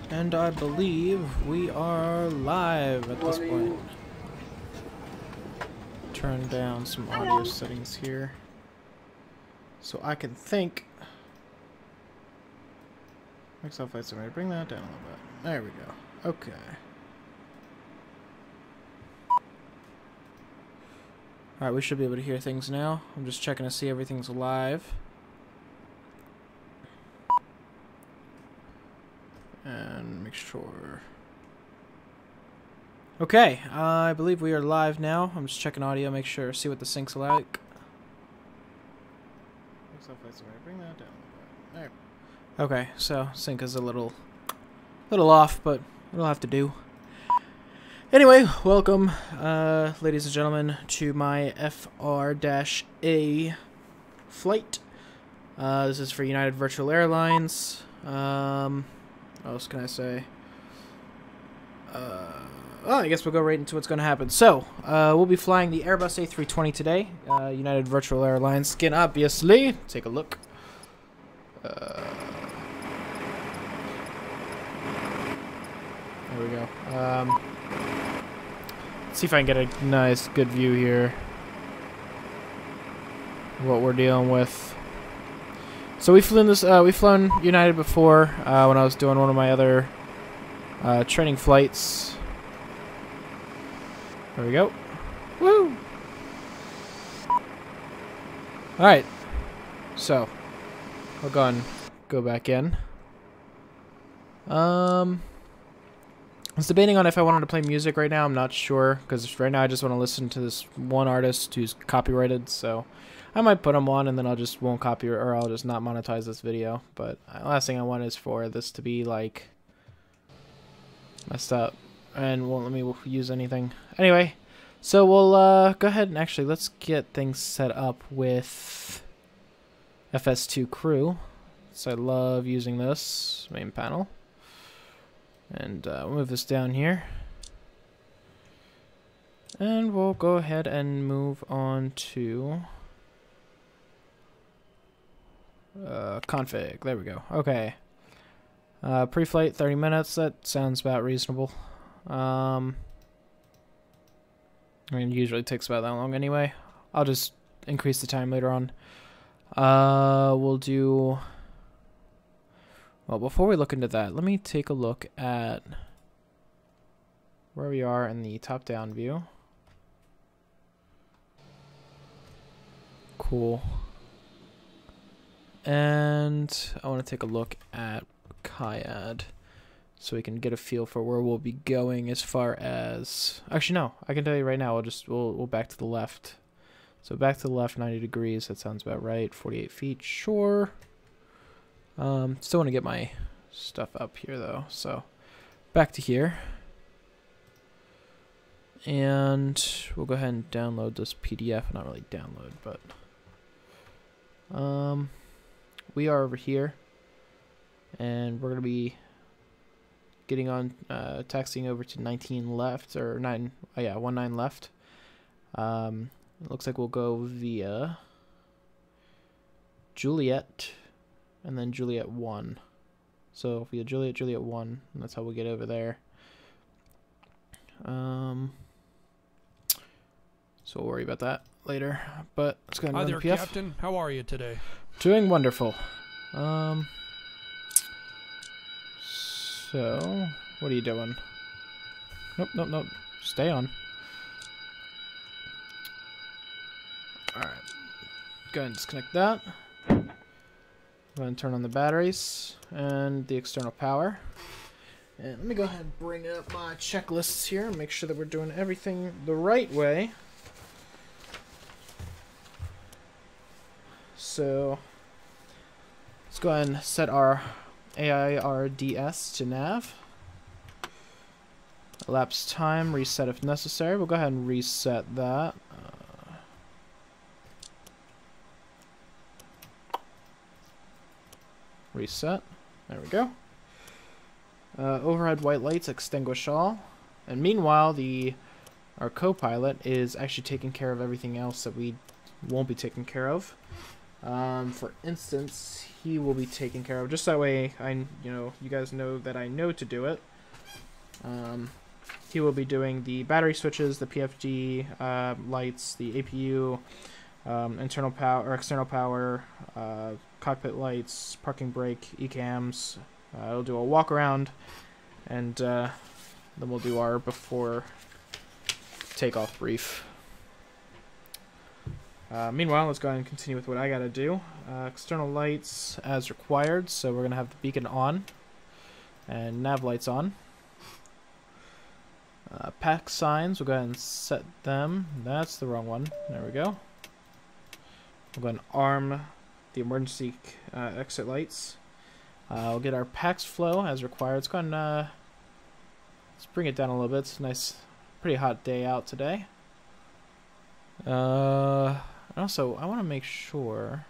And I believe we are live at this point. Turn down some audio settings here so I can think. Microsoft Flight Simulator, bring that down a little bit. There we go. Okay. Alright, we should be able to hear things now. I'm just checking to see everything's live. And make sure. Okay, I believe we are live now. I'm just checking audio, make sure, see what the sync's like. Bring that down a little bit. There. Okay, so sync is a little off, but it'll have to do. Anyway, welcome, ladies and gentlemen, to my FR-A flight. This is for United Virtual Airlines. What else can I say? Well, I guess we'll go right into what's going to happen. So, we'll be flying the Airbus A320 today. United Virtual Airlines skin, obviously. Take a look. There we go. Let's see if I can get a nice, good view here. What we're dealing with. So we've flown United before when I was doing one of my other training flights. There we go. Woo! Alright. So, I'll go and go back in. I was debating on if I wanted to play music right now. I'm not sure, because right now I just want to listen to this one artist who's copyrighted, so I might put him on and then I'll just won't copyright, or I'll just not monetize this video. But last thing I want is for this to be like messed up and won't let me use anything. Anyway, so we'll go ahead and actually let's get things set up with FS2 Crew. So I love using this main panel. And we'll move this down here. And we'll go ahead and move on to config. There we go. Okay. Pre-flight 30 minutes. That sounds about reasonable. I mean, it usually takes about that long anyway. I'll just increase the time later on. We'll do... Well, before we look into that, let me take a look at where we are in the top-down view. Cool. And I want to take a look at KIAD so we can get a feel for where we'll be going as far as... Actually, no. I can tell you right now. We'll back to the left. So back to the left, 90 degrees. That sounds about right. 48 feet. Sure. Still want to get my stuff up here though, so back to here, and we'll go ahead and download this PDF. Not really download, but we are over here, and we're gonna be getting on taxiing over to 19 left, or 9. Oh yeah, 19 left. It looks like we'll go via Juliet. And then Juliet 1. So via Juliet 1, and that's how we get over there. So we'll worry about that later. But let's go ahead and Hi run there, the PF. Captain. How are you today? Doing wonderful. So what are you doing? Nope, nope, nope. Stay on. Alright. Go ahead and disconnect that. Go ahead and turn on the batteries and the external power. And let me go ahead and bring up my checklists here and make sure that we're doing everything the right way. So let's go ahead and set our AIRDS to nav. Elapsed time, reset if necessary. We'll go ahead and reset that. Reset. There we go. Overhead white lights, extinguish all. And meanwhile, our co-pilot is actually taking care of everything else that we won't be taking care of. For instance, he will be taken care of. Just that way, you guys know that I know to do it. He will be doing the battery switches, the PFD lights, the APU, internal power or external power, cockpit lights, parking brake, ECAMs. We'll do a walk around, and then we'll do our before takeoff brief. Meanwhile, let's go ahead and continue with what I gotta do. External lights as required, so we're gonna have the beacon on and nav lights on. Pack signs, we'll go ahead and set them. That's the wrong one. There we go. We'll go ahead and arm the emergency exit lights. We'll get our packs flow as required. Let's go ahead and let's bring it down a little bit. It's a nice, pretty hot day out today. Also, I want to make sure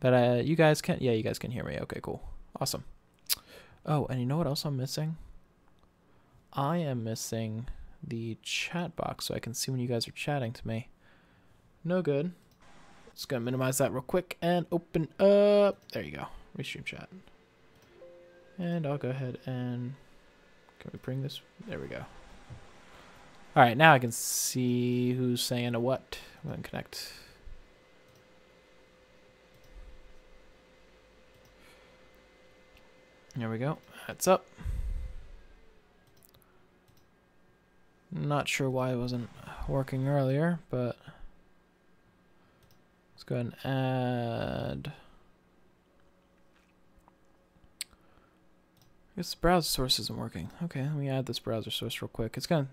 that you guys can, yeah, you guys can hear me. Okay, cool. Awesome. Oh, and you know what else I'm missing? I am missing the chat box so I can see when you guys are chatting to me. No good. Just gonna minimize that real quick and open up. There you go. Restream chat. And I'll go ahead and, can we bring this? There we go. Alright, now I can see who's saying a what. Go ahead and connect. There we go. That's up. Not sure why it wasn't working earlier, but let's go ahead and add. I guess the browser source isn't working. Okay, let me add this browser source real quick. It's gonna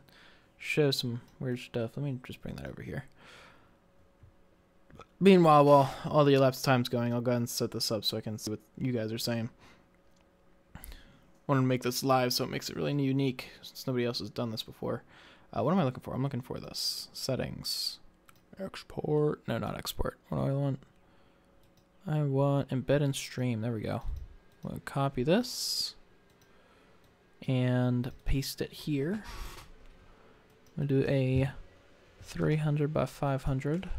show some weird stuff. Let me just bring that over here. Meanwhile, while all the elapsed time's going, I'll go ahead and set this up so I can see what you guys are saying. I wanted to make this live so it makes it really unique since nobody else has done this before. What am I looking for? I'm looking for this. Settings. Export. No, not export. What do I want? I want embed and stream. There we go. I'm going to copy this and paste it here. I'm going to do a 300 by 500.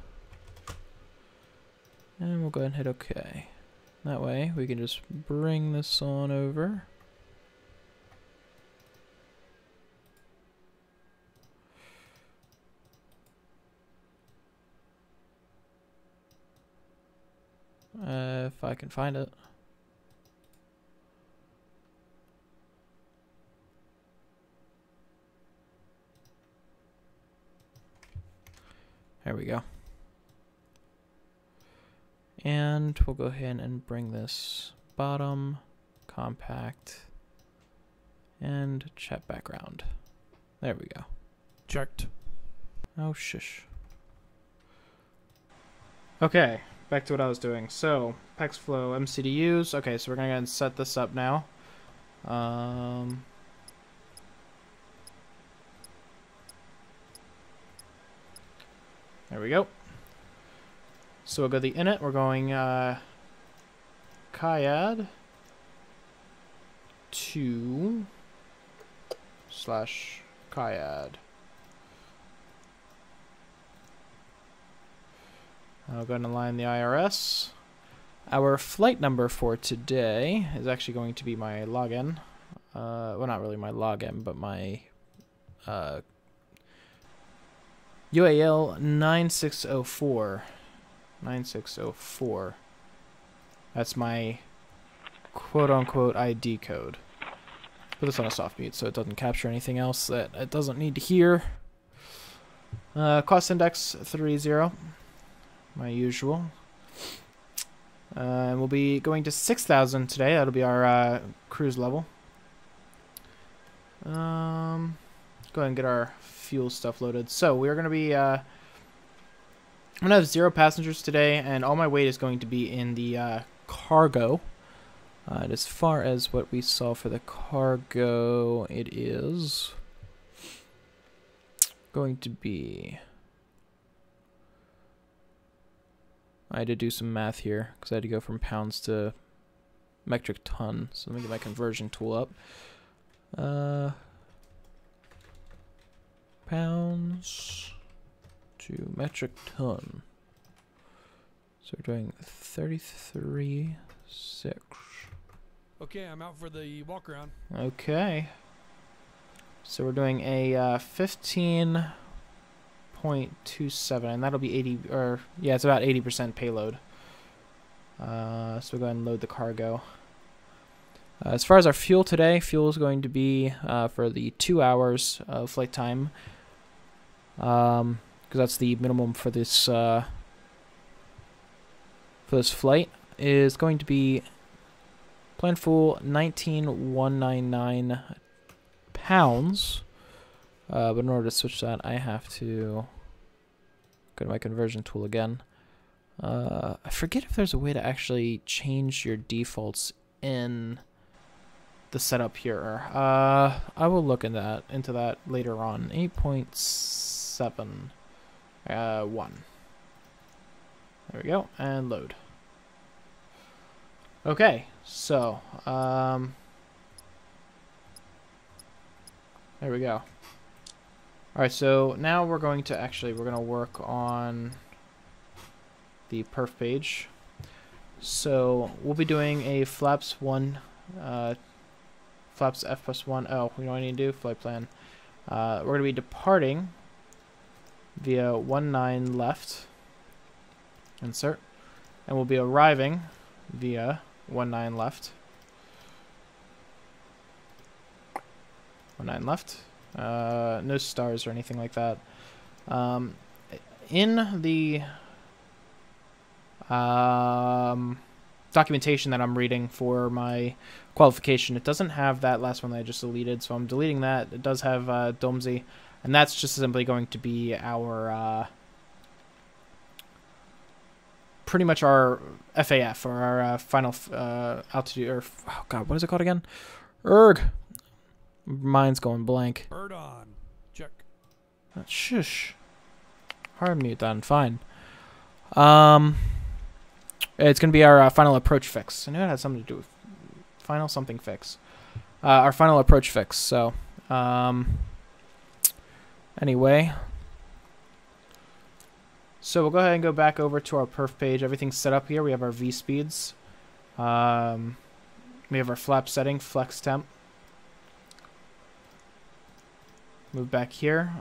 And we'll go ahead and hit OK. That way we can just bring this on over. If I can find it. There we go. And we'll go ahead and bring this bottom, compact, and chat background. There we go. Checked. Oh, shush. Okay, back to what I was doing. So, PAX Flow MCDUs. Okay, so we're going to go ahead and set this up now. There we go. So we'll go to the init. We're going KIAD 2 / KIAD. I'll go ahead and align the IRS. Our flight number for today is actually going to be my login. Well, not really my login, but my UAL 9604. 9604. That's my quote-unquote ID code. Put this on a soft mute so it doesn't capture anything else that it doesn't need to hear. Cost index 30. My usual. And we'll be going to 6,000 today. That'll be our cruise level. Go ahead and get our fuel stuff loaded. So we're going to be... I'm going to have 0 passengers today, and all my weight is going to be in the cargo. And as far as what we saw for the cargo, it is going to be... I had to do some math here because I had to go from pounds to metric ton. So let me get my conversion tool up. Pounds to metric ton. So we're doing 33.6. Okay, I'm out for the walk around. Okay. So we're doing a 15.27, and that'll be 80, or yeah, it's about 80% payload. So we'll go ahead and load the cargo. As far as our fuel today, fuel is going to be for the 2 hours of flight time, because that's the minimum for this flight, is going to be planned full 19,199 pounds. But in order to switch that, I have to go to my conversion tool again. I forget if there's a way to actually change your defaults in the setup here. I will look into that later on. 8.7 1. There we go, and load. Okay, so there we go. All right, so now we're going to work on the perf page. So we'll be doing a flaps F+1. Oh, we know what I need to do? Flight plan. We're going to be departing via 19 left. Insert. And we'll be arriving via 19 left. 19 left. No stars or anything like that. In the documentation that I'm reading for my qualification, it doesn't have that last one that I just deleted, so I'm deleting that. It does have Domsey, and that's just simply going to be our pretty much our FAF, or our final altitude, or oh god, what is it called again? Erg. Mine's going blank. Bird on. Check. Shush. Hard mute then. Fine. It's gonna be our final approach fix. I knew it had something to do with final something fix. Our final approach fix. So, anyway. So we'll go ahead and go back over to our perf page. Everything's set up here. We have our V speeds. We have our flap setting, flex temp. Move back here.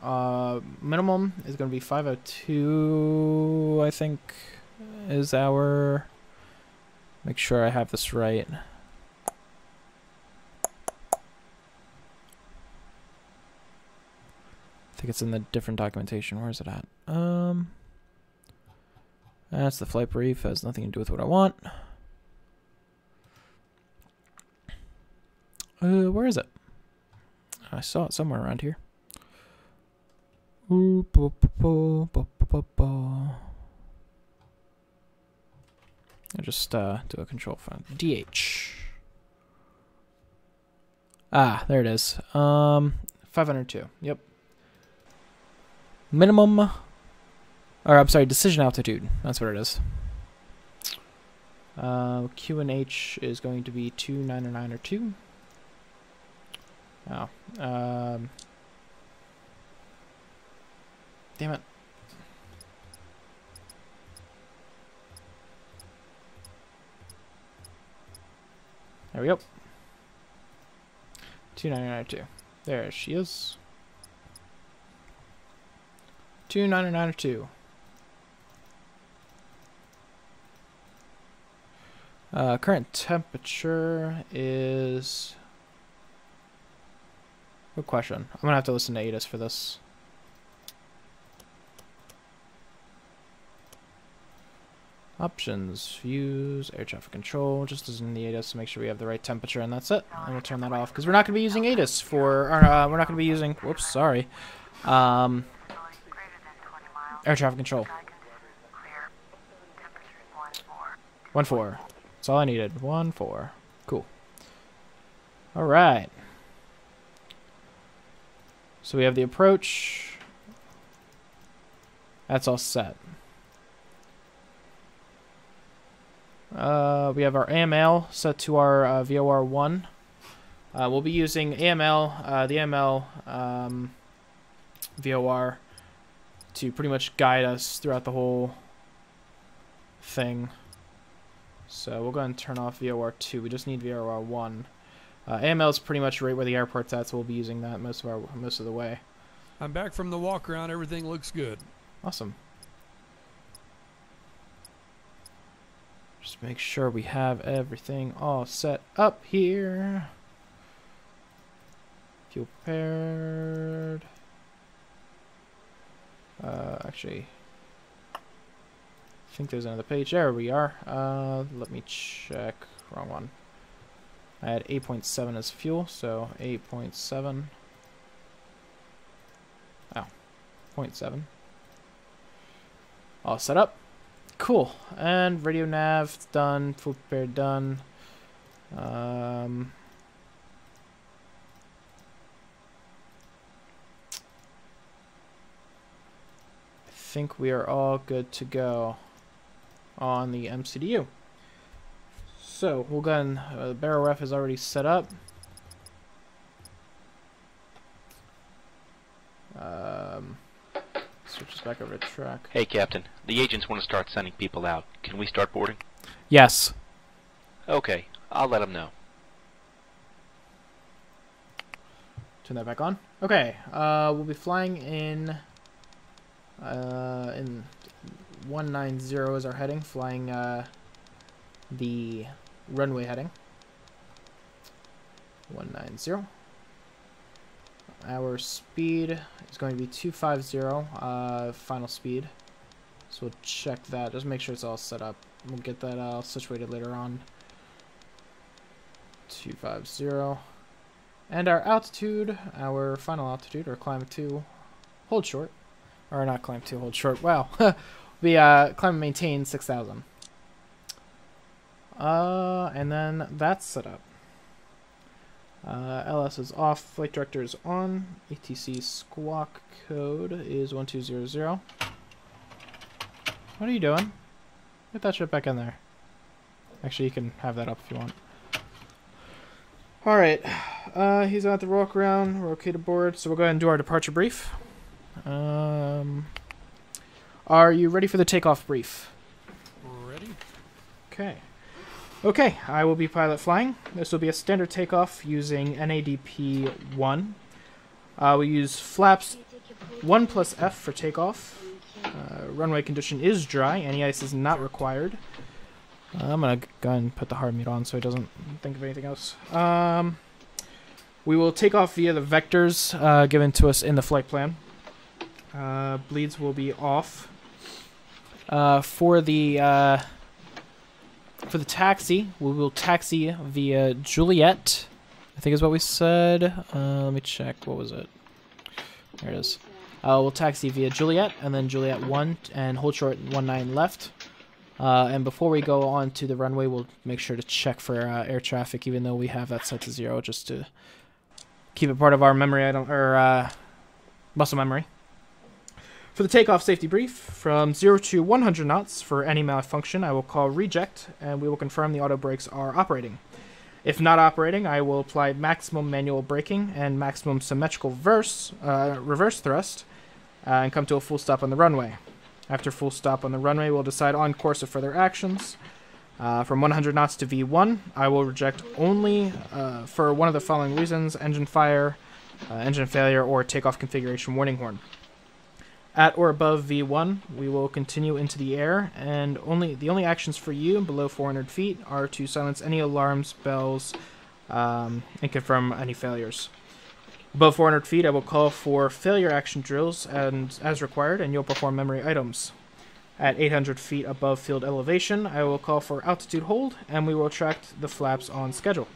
Minimum is going to be 502, I think, is our... Make sure I have this right. I think it's in the different documentation. Where is it at? That's the flight brief. Has nothing to do with what I want. Where is it? I saw it somewhere around here. I just do a control font. DH. Ah, there it is. 502. Yep. Minimum, or I'm sorry, decision altitude. That's what it is. Q and H is going to be 299 or 2. Oh. Damn it. There we go. 299.2. There she is. 299.2. Current temperature is... Good question. I'm gonna have to listen to ATIS for this. Options, views, air traffic control, just as in the ATIS to make sure we have the right temperature, and that's it. And we'll turn that off because we're not going to be using ATIS for, or we're not going to be using, whoops, sorry, air traffic control. 1-4. That's all I needed. 1-4. Cool. All right. So we have the approach. That's all set. We have our AML set to our VOR1. We'll be using AML, the AML VOR to pretty much guide us throughout the whole thing. So we'll go ahead and turn off VOR 2. We just need VOR 1. AML is pretty much right where the airport's at, so we'll be using that most of the way. I'm back from the walk around. Everything looks good. Awesome. Just make sure we have everything all set up here. Fuel prepared. Actually, I think there's another page. There we are. Let me check. Wrong one. I had 8.7 as fuel, so 8.7. Oh, 0.7. All set up. Cool. And radio nav done. Fuel prepared done. I think we are all good to go on the MCDU. So we'll go ahead and the barrel ref is already set up. Switch us back over to track. Hey, Captain. The agents want to start sending people out. Can we start boarding? Yes. Okay, I'll let them know. Turn that back on. Okay. We'll be flying in 190 is our heading. Flying the runway heading. 190. Our speed is going to be 250, final speed. So we'll check that. Just make sure it's all set up. We'll get that situated later on. 250. And our altitude, our final altitude, or climb 2, hold short. Or not climb 2, hold short. Wow. We climb and maintain 6,000. And then that's set up. LS is off, flight director is on, ATC squawk code is 1200. What are you doing? Get that shit back in there. Actually, you can have that up if you want. Alright, he's at the walk around, we're okay to board, so we'll go ahead and do our departure brief. Are you ready for the takeoff brief? Ready? Okay. Okay, I will be pilot flying. This will be a standard takeoff using NADP 1. We use flaps 1 plus F for takeoff. Runway condition is dry. Any ice is not required. I'm going to go ahead and put the hard mute on so it doesn't think of anything else. We will take off via the vectors given to us in the flight plan. Bleeds will be off. For the taxi, we will taxi via Juliet, I think is what we said. Let me check. What was it? There it is. We'll taxi via Juliet, and then Juliet 1, and hold short 19 left. And before we go on to the runway, we'll make sure to check for air traffic, even though we have that set to 0, just to keep it part of our memory item, or muscle memory. For the takeoff safety brief, from 0 to 100 knots for any malfunction, I will call reject, and we will confirm the auto brakes are operating. If not operating, I will apply maximum manual braking and maximum symmetrical reverse thrust, and come to a full stop on the runway. After full stop on the runway, we'll decide on course of further actions. From 100 knots to V1, I will reject only for one of the following reasons: engine fire, engine failure, or takeoff configuration warning horn. At or above V1, we will continue into the air, and the only actions for you below 400 feet are to silence any alarms, bells, and confirm any failures. Above 400 feet, I will call for failure action drills as required, and you'll perform memory items. At 800 feet above field elevation, I will call for altitude hold, and we will track the flaps on schedule.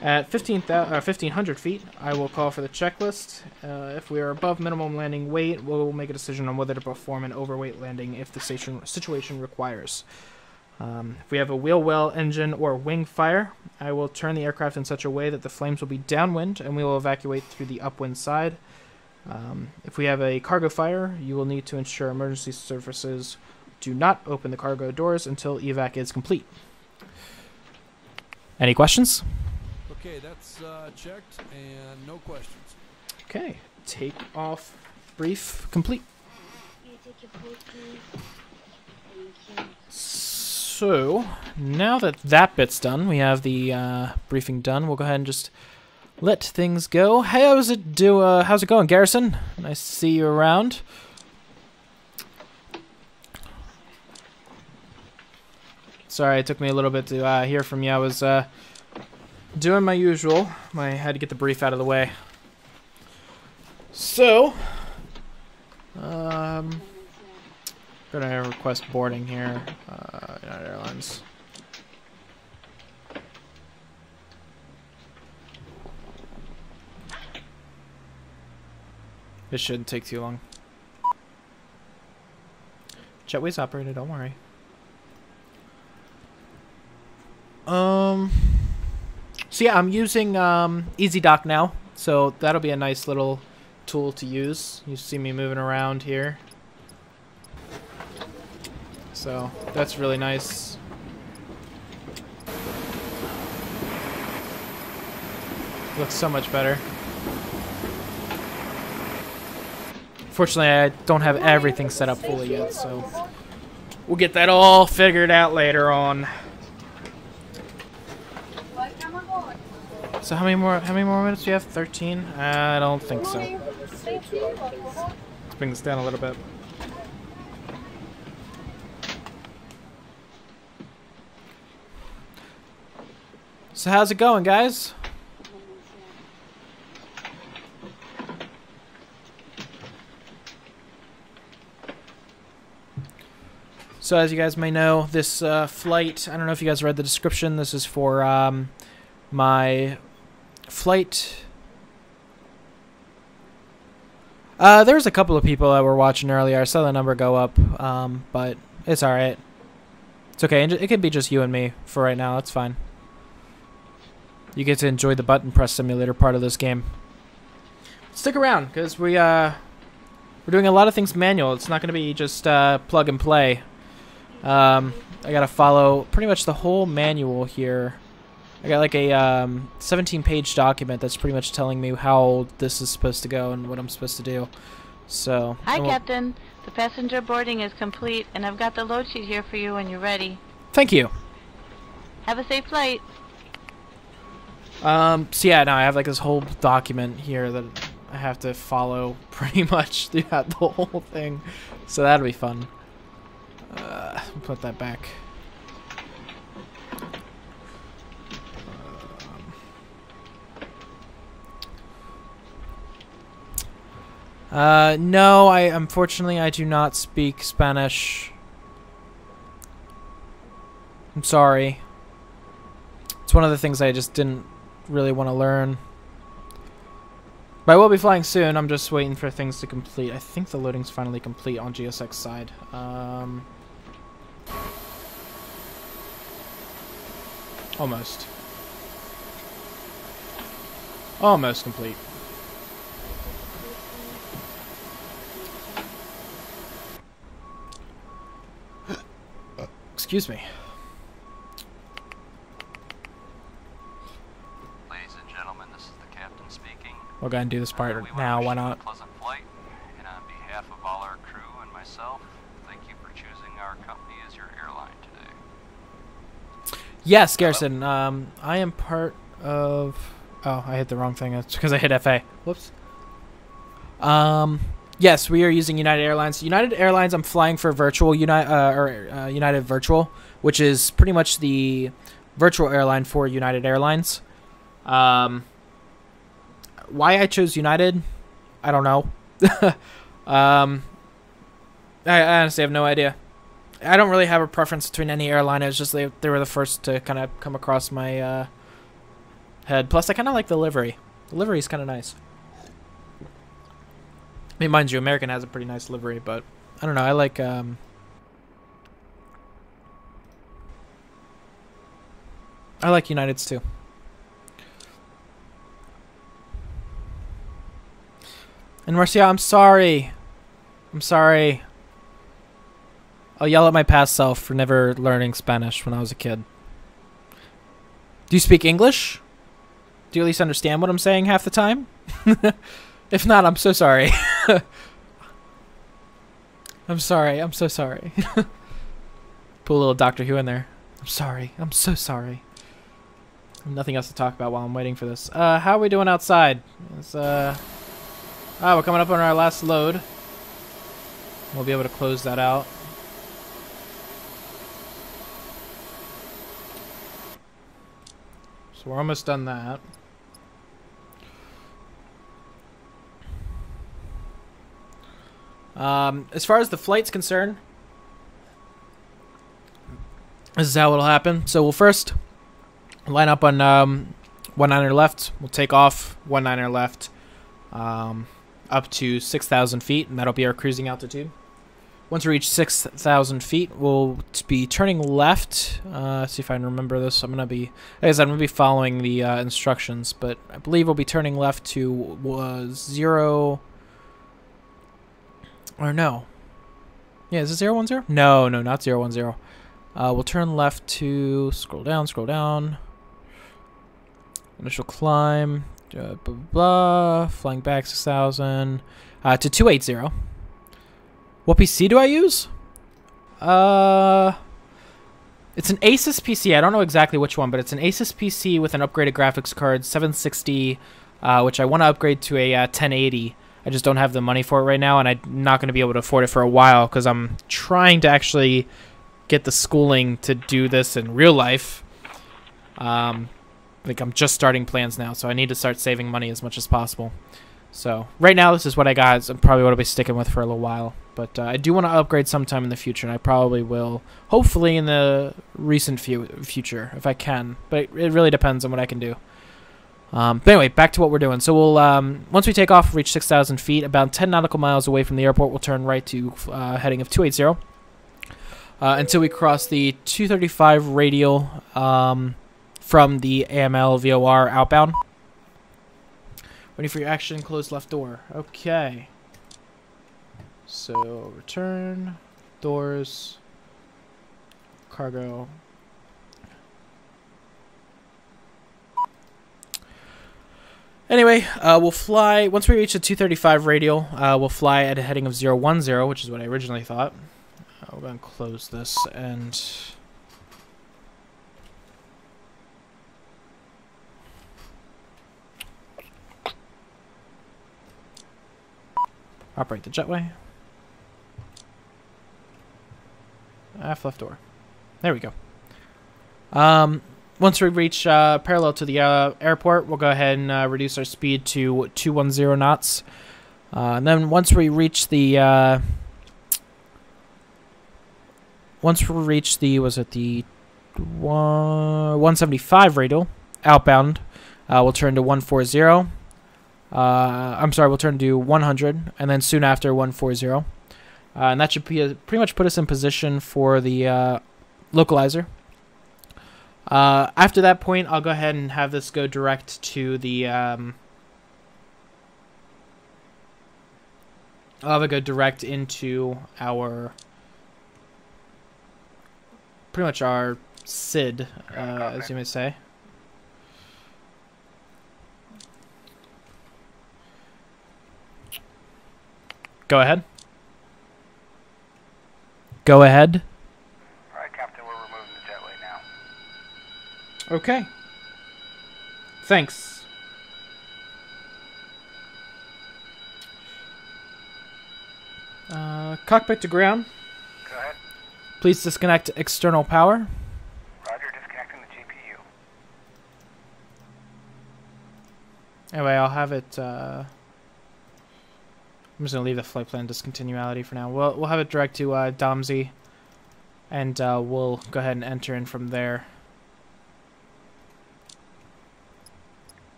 At 1,500 feet, I will call for the checklist. If we are above minimum landing weight, we'll make a decision on whether to perform an overweight landing if the situation requires. If we have a wheel well, engine, or wing fire, I will turn the aircraft in such a way that the flames will be downwind, and we will evacuate through the upwind side. If we have a cargo fire, you will need to ensure emergency services do not open the cargo doors until evac is complete. Any questions? Okay, that's checked and no questions. Okay, take off brief complete. So, now that that bit's done, we have the briefing done. We'll go ahead and just let things go. Hey, how's it going, Garrison? Nice to see you around. Sorry, it took me a little bit to hear from you. I was doing my usual. I had to get the brief out of the way. So, gonna request boarding here. United Airlines. This shouldn't take too long. Jetway's operated, don't worry. So yeah, I'm using EasyDock now, so that'll be a nice little tool to use. You see me moving around here. So that's really nice. Looks so much better. Fortunately, I don't have everything set up fully yet, so we'll get that all figured out later on. So how many more minutes do you have? 13? I don't think so. Let's bring this down a little bit. So how's it going, guys? So as you guys may know, this flight, I don't know if you guys read the description, this is for my flight. There was a couple of people that were watching earlier. I saw the number go up, but it's alright. It's okay, it can be just you and me for right now, that's fine. You get to enjoy the button press simulator part of this game. Stick around, because we're doing a lot of things manual. It's not going to be just plug and play. I gotta follow pretty much the whole manual here. I got like a 17-page document that's pretty much telling me how this is supposed to go and what I'm supposed to do. So. Hi, Captain. The passenger boarding is complete, and I've got the load sheet here for you when you're ready. Thank you. Have a safe flight. So yeah, no, I have like this whole document here that I have to follow pretty much throughout the whole thing. So that'll be fun. Put that back. No, unfortunately I do not speak Spanish. I'm sorry. It's one of the things I just didn't really want to learn. But I will be flying soon. I'm just waiting for things to complete. I think the loading's finally complete on GSX side. Almost. Almost complete. Excuse me. Ladies and gentlemen, this is the captain speaking. We'll go ahead and do this part now, why not? A pleasant flight, and on behalf of all our crew and myself, thank you for choosing our company as your airline today. Yes, Garrison. I am part of. Oh, I hit the wrong thing. It's because I hit FA. Whoops. Yes, we are using United Airlines. United Airlines. I'm flying for Virtual United Virtual, which is pretty much the virtual airline for United Airlines. Why I chose United, I don't know. I honestly have no idea. I don't really have a preference between any airline. It's just they were the first to kind of come across my head. Plus, I kind of like the livery. The livery is kind of nice. I mean, mind you, American has a pretty nice livery, but I don't know. I like United's too. And Marcia, I'm sorry. I'm sorry. I'll yell at my past self for never learning Spanish when I was a kid. Do you speak English? Do you at least understand what I'm saying half the time? If not, I'm so sorry. I'm sorry. I'm so sorry. Put a little Doctor Who in there. I'm sorry. I'm so sorry. Nothing else to talk about while I'm waiting for this. How are we doing outside? It's, we're coming up on our last load. We'll be able to close that out. So we're almost done that. As far as the flight's concerned, this is how it'll happen. So we'll first line up on 19er left. We'll take off 19er left up to 6,000 feet, and that'll be our cruising altitude. Once we reach 6,000 feet, we'll be turning left. See if I can remember this. I'm gonna be following the instructions, but I believe we'll be turning left to 0. Or no. Yeah, is it 010? No, not 010. We'll turn left to scroll down. Initial climb, blah, blah, blah, flying back 6,000 to 280. What PC do I use? It's an Asus PC. I don't know exactly which one, but it's an Asus PC with an upgraded graphics card, 760, which I want to upgrade to a 1080. I just don't have the money for it right now, and I'm not going to be able to afford it for a while because I'm trying to actually get the schooling to do this in real life. Like, I'm just starting plans now, so I need to start saving money as much as possible. So right now, this is what I got. It's probably what I'll be sticking with for a little while. But I do want to upgrade sometime in the future, and I probably will, hopefully in the recent future, if I can. But it really depends on what I can do. But anyway, back to what we're doing. So we'll once we take off, reach 6,000 feet, about 10 nautical miles away from the airport, we'll turn right to heading of 280 until we cross the 235 radial from the AML VOR outbound. Waiting for your action, close left door. Okay. So return, doors, cargo. Anyway, we'll fly, once we reach the 235 radial, we'll fly at a heading of 010, which is what I originally thought. We're going to close this and... operate the jetway. Aft left door. There we go. Once we reach parallel to the airport, we'll go ahead and reduce our speed to 210 knots. And then once we reach the was it the 175 radial outbound, we'll turn to 140. I'm sorry, we'll turn to 100, and then soon after 140. And that should be pretty much put us in position for the localizer. After that point, I'll go ahead and have this go direct to the... I'll have it go direct into our... pretty much our SID, as you may say. Go ahead. Go ahead. All right, Captain, we're removing the jetway now. Okay. Thanks. Cockpit to ground. Go ahead. Please disconnect external power. Roger, disconnecting the GPU. Anyway, I'll have it, I'm just going to leave the flight plan discontinuality for now. We'll have it direct to Domsey, and we'll go ahead and enter in from there.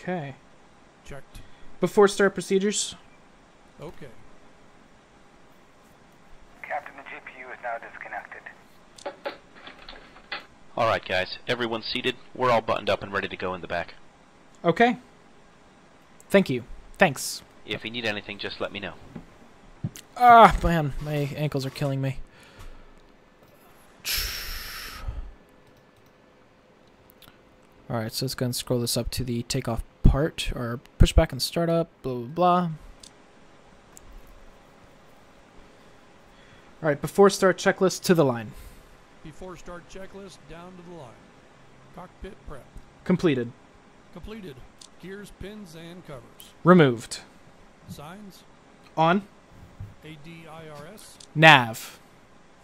Okay. Checked. Before start procedures. Okay. Captain, the GPU is now disconnected. Alright guys, everyone's seated. We're all buttoned up and ready to go in the back. Okay. Thank you. Thanks. If you need anything, just let me know. Ah, man, my ankles are killing me. Alright, so let's go and scroll this up to the takeoff part, or push back and start up, blah, blah, blah. Alright, before start checklist to the line. Before start checklist, down to the line. Cockpit prep. Completed. Completed. Gears, pins, and covers. Removed. Signs. On. ADIRS. Nav.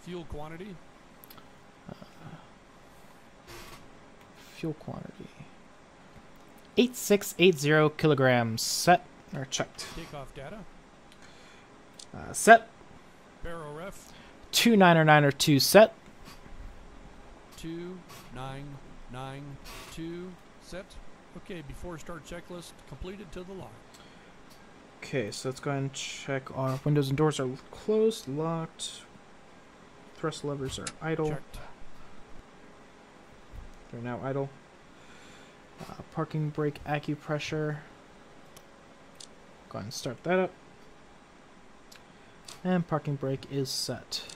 Fuel quantity. Fuel quantity. 8680 kilograms. Set. Or checked. Takeoff data. Set. Baro ref. 2992 set. 2992 set. Okay, before start checklist completed to the line. Okay, so let's go ahead and check our windows and doors are closed, locked. Thrust levers are idle. Checked. They're now idle. Parking brake acupressure. Go ahead and start that up. And parking brake is set.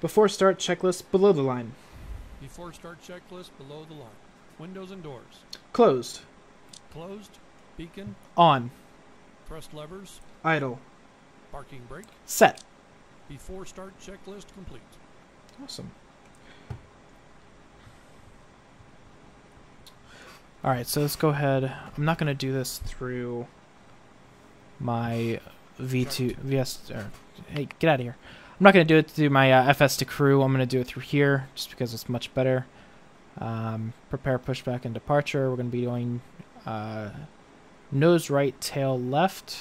Before start checklist below the line. Before start checklist below the line. Windows and doors. Closed. Closed. Beacon. On. Thrust levers. Idle. Parking brake. Set. Before start checklist complete. Awesome. Alright, so let's go ahead. I'm not going to do this through my V2, VS, or, hey, get out of here. I'm not going to do it through my FS to crew. I'm going to do it through here, just because it's much better. Prepare pushback and departure. We're going to be doing nose right, tail left.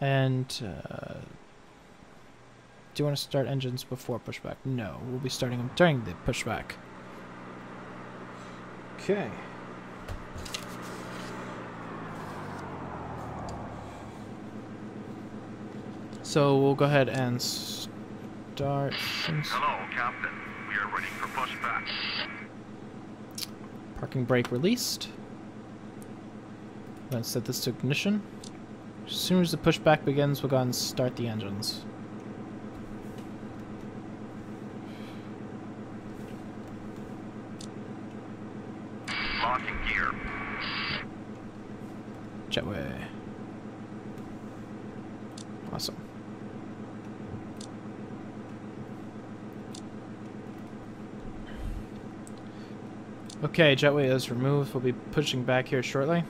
And do you want to start engines before pushback? No, we'll be starting them during the pushback. Okay. So we'll go ahead and start. Hello, Captain. We are ready for pushback. Parking brake released. Let's set this to ignition. As soon as the pushback begins, we'll go ahead and start the engines. Locking gear. Jetway. Awesome. Okay, jetway is removed. We'll be pushing back here shortly.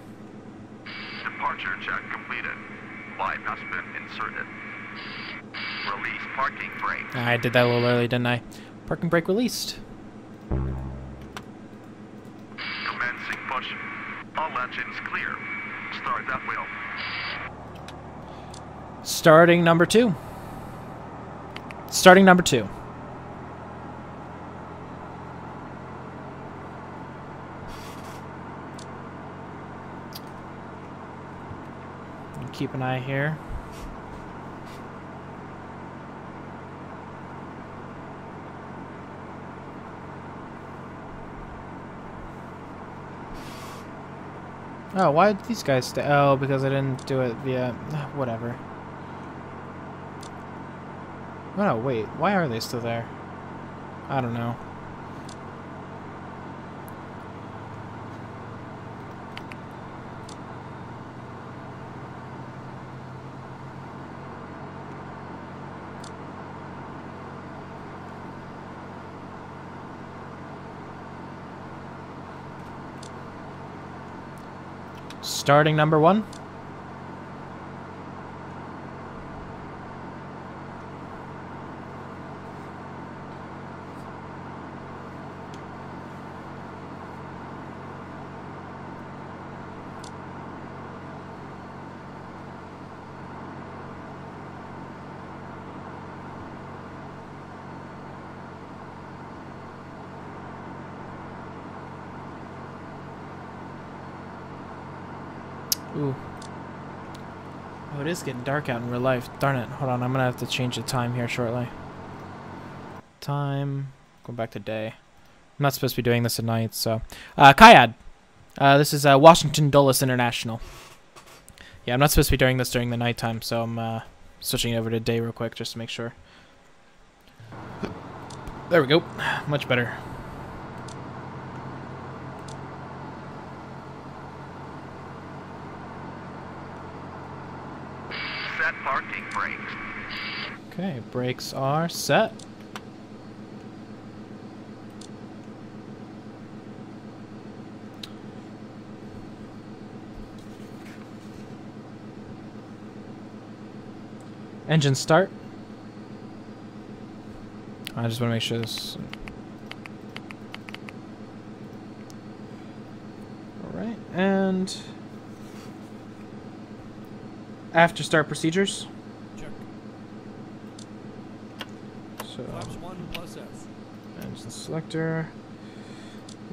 Departure check completed. Live has been inserted. Release parking brake. I did that a little early, didn't I? Parking brake released. Commencing push. All engines clear. Start that wheel. Starting number 2. Starting number 2. Keep an eye here. Oh, why did these guys stay? Oh, because I didn't do it via... whatever. Oh, no, wait. Why are they still there? I don't know. Starting number 1. Ooh. Oh, it is getting dark out in real life. Darn it. Hold on, I'm gonna have to change the time here shortly. Time. Going back to day. I'm not supposed to be doing this at night, so. KIAD. This is Washington Dulles International. Yeah, I'm not supposed to be doing this during the nighttime, so I'm switching it over to day real quick just to make sure. There we go. Much better. Set parking Okay, brakes are set. Engine start. I just want to make sure this... Alright, and... After start procedures. Check. So, Flaps 1 plus F. engine selector.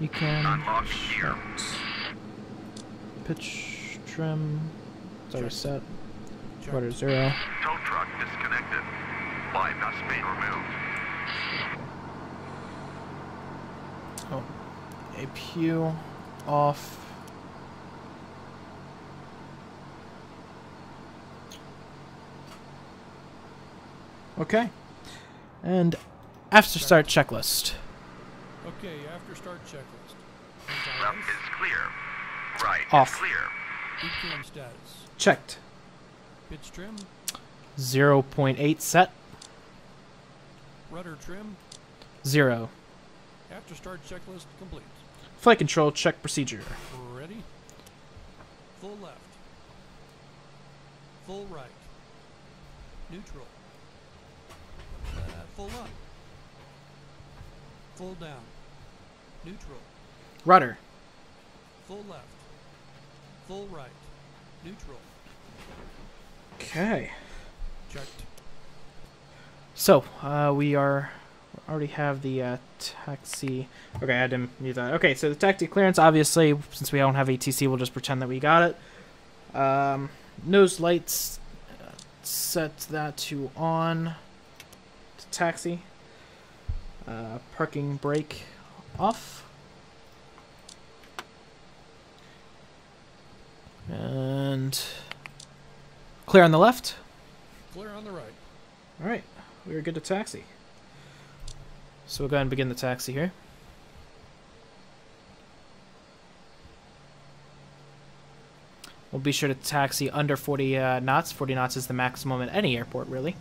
You can... Unlock gear. Pitch, trim. It's already set. Check. Quarter 0. Tow truck disconnected. Bypass main removed. Oh. APU off. Okay. And after start checklist. Okay, after start checklist. Left Anti-ice. is clear. Right Off. is clear. Heat cam status. Checked. Pitch trim. 0.8 set. Rudder trim. 0. After start checklist complete. Flight control check procedure. Ready? Full left. Full right. Neutral. Full up. Full down. Neutral. Rudder. Full left. Full right. Neutral. Okay. Checked. So, we already have the taxi. Okay, I didn't mute that. Okay, so the taxi clearance, obviously, since we don't have ATC, we'll just pretend that we got it. Nose lights, set that to on. To taxi. Parking brake off. And clear on the left. Clear on the right. All right, we're good to taxi. So we'll go ahead and begin the taxi here. We'll be sure to taxi under 40 knots. 40 knots is the maximum at any airport, really.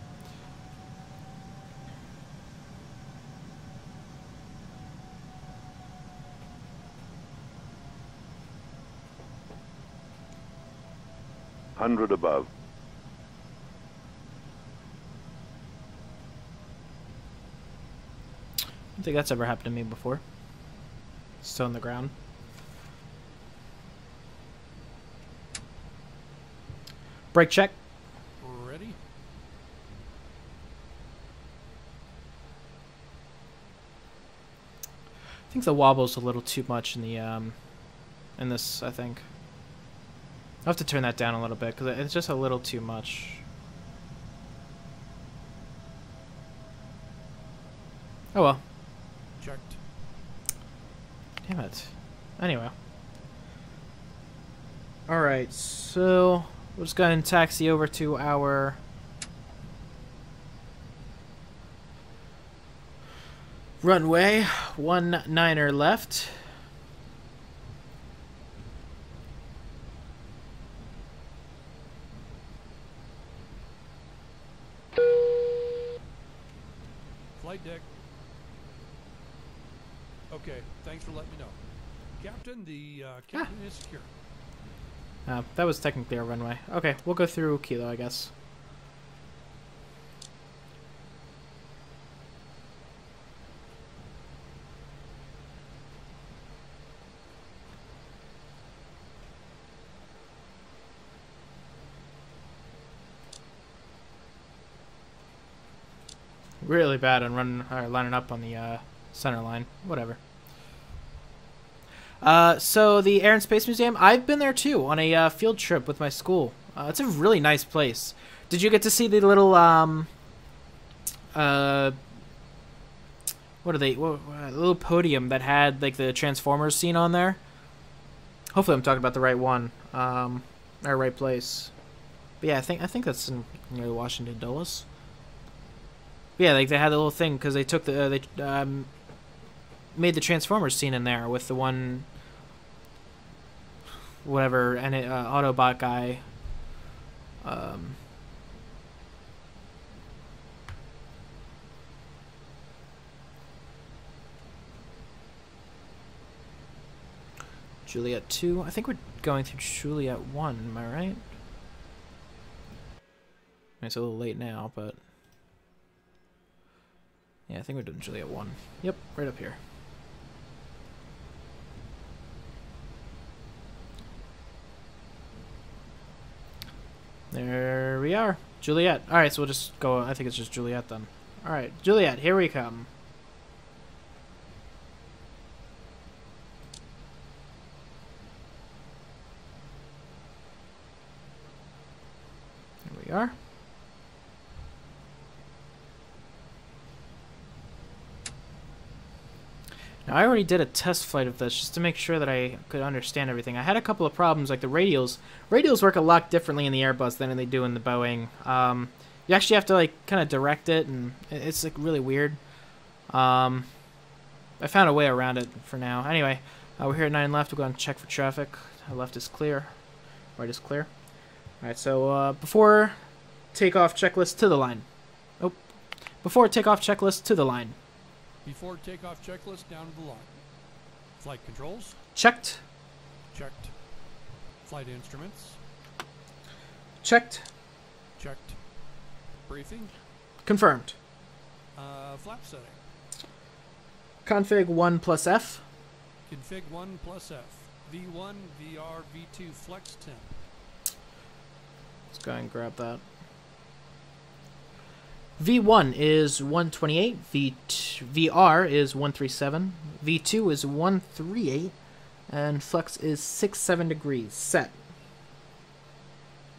Hundred above. I don't think that's ever happened to me before. Still on the ground. Brake check. Ready? I think the wobble's a little too much in the in this, I think. I'll have to turn that down a little bit because it's just a little too much. Oh well. Checked. Damn it. Anyway. Alright, so we'll just go ahead and taxi over to our runway. 19er left. Flight deck. Okay, thanks for letting me know. Captain, the cabin is secure. That was technically our runway. Okay, we'll go through Kilo, I guess. Really bad on lining up on the center line. Whatever. So the Air and Space Museum, I've been there too on a field trip with my school. It's a really nice place. Did you get to see the little what are they? Little podium that had like the Transformers scene on there? Hopefully, I'm talking about the right one, or right place. But yeah, I think that's near the Washington Dulles. But yeah, like they had the little thing because they took the made the Transformers scene in there with the one, whatever, and Autobot guy. Juliet 2. I think we're going through Juliet 1, am I right? I mean, it's a little late now, but... yeah, I think we're doing Juliet 1. Yep, right up here. There we are. Juliet. Alright, so we'll just go... I think it's just Juliet then. Alright, Juliet, here we come. Here we are. Now, I already did a test flight of this just to make sure that I could understand everything. I had a couple of problems, like the radials. Radials work a lot differently in the Airbus than they do in the Boeing. You actually have to, like, kind of direct it, and it's, like, really weird. I found a way around it for now. Anyway, we're here at 9 left. We'll go and check for traffic. Left is clear. Right is clear. Alright, so before takeoff checklist to the line. Oh, before takeoff checklist to the line. Before takeoff checklist down to the line. Flight controls. Checked. Checked. Flight instruments. Checked. Checked. Briefing. Confirmed. Flap setting. Config 1 plus F. Config 1 plus F. V1, VR, V2 flex temp. Let's go ahead and grab that. V1 is 128, VR is 137, V2 is 138, and flex is 67 degrees. Set.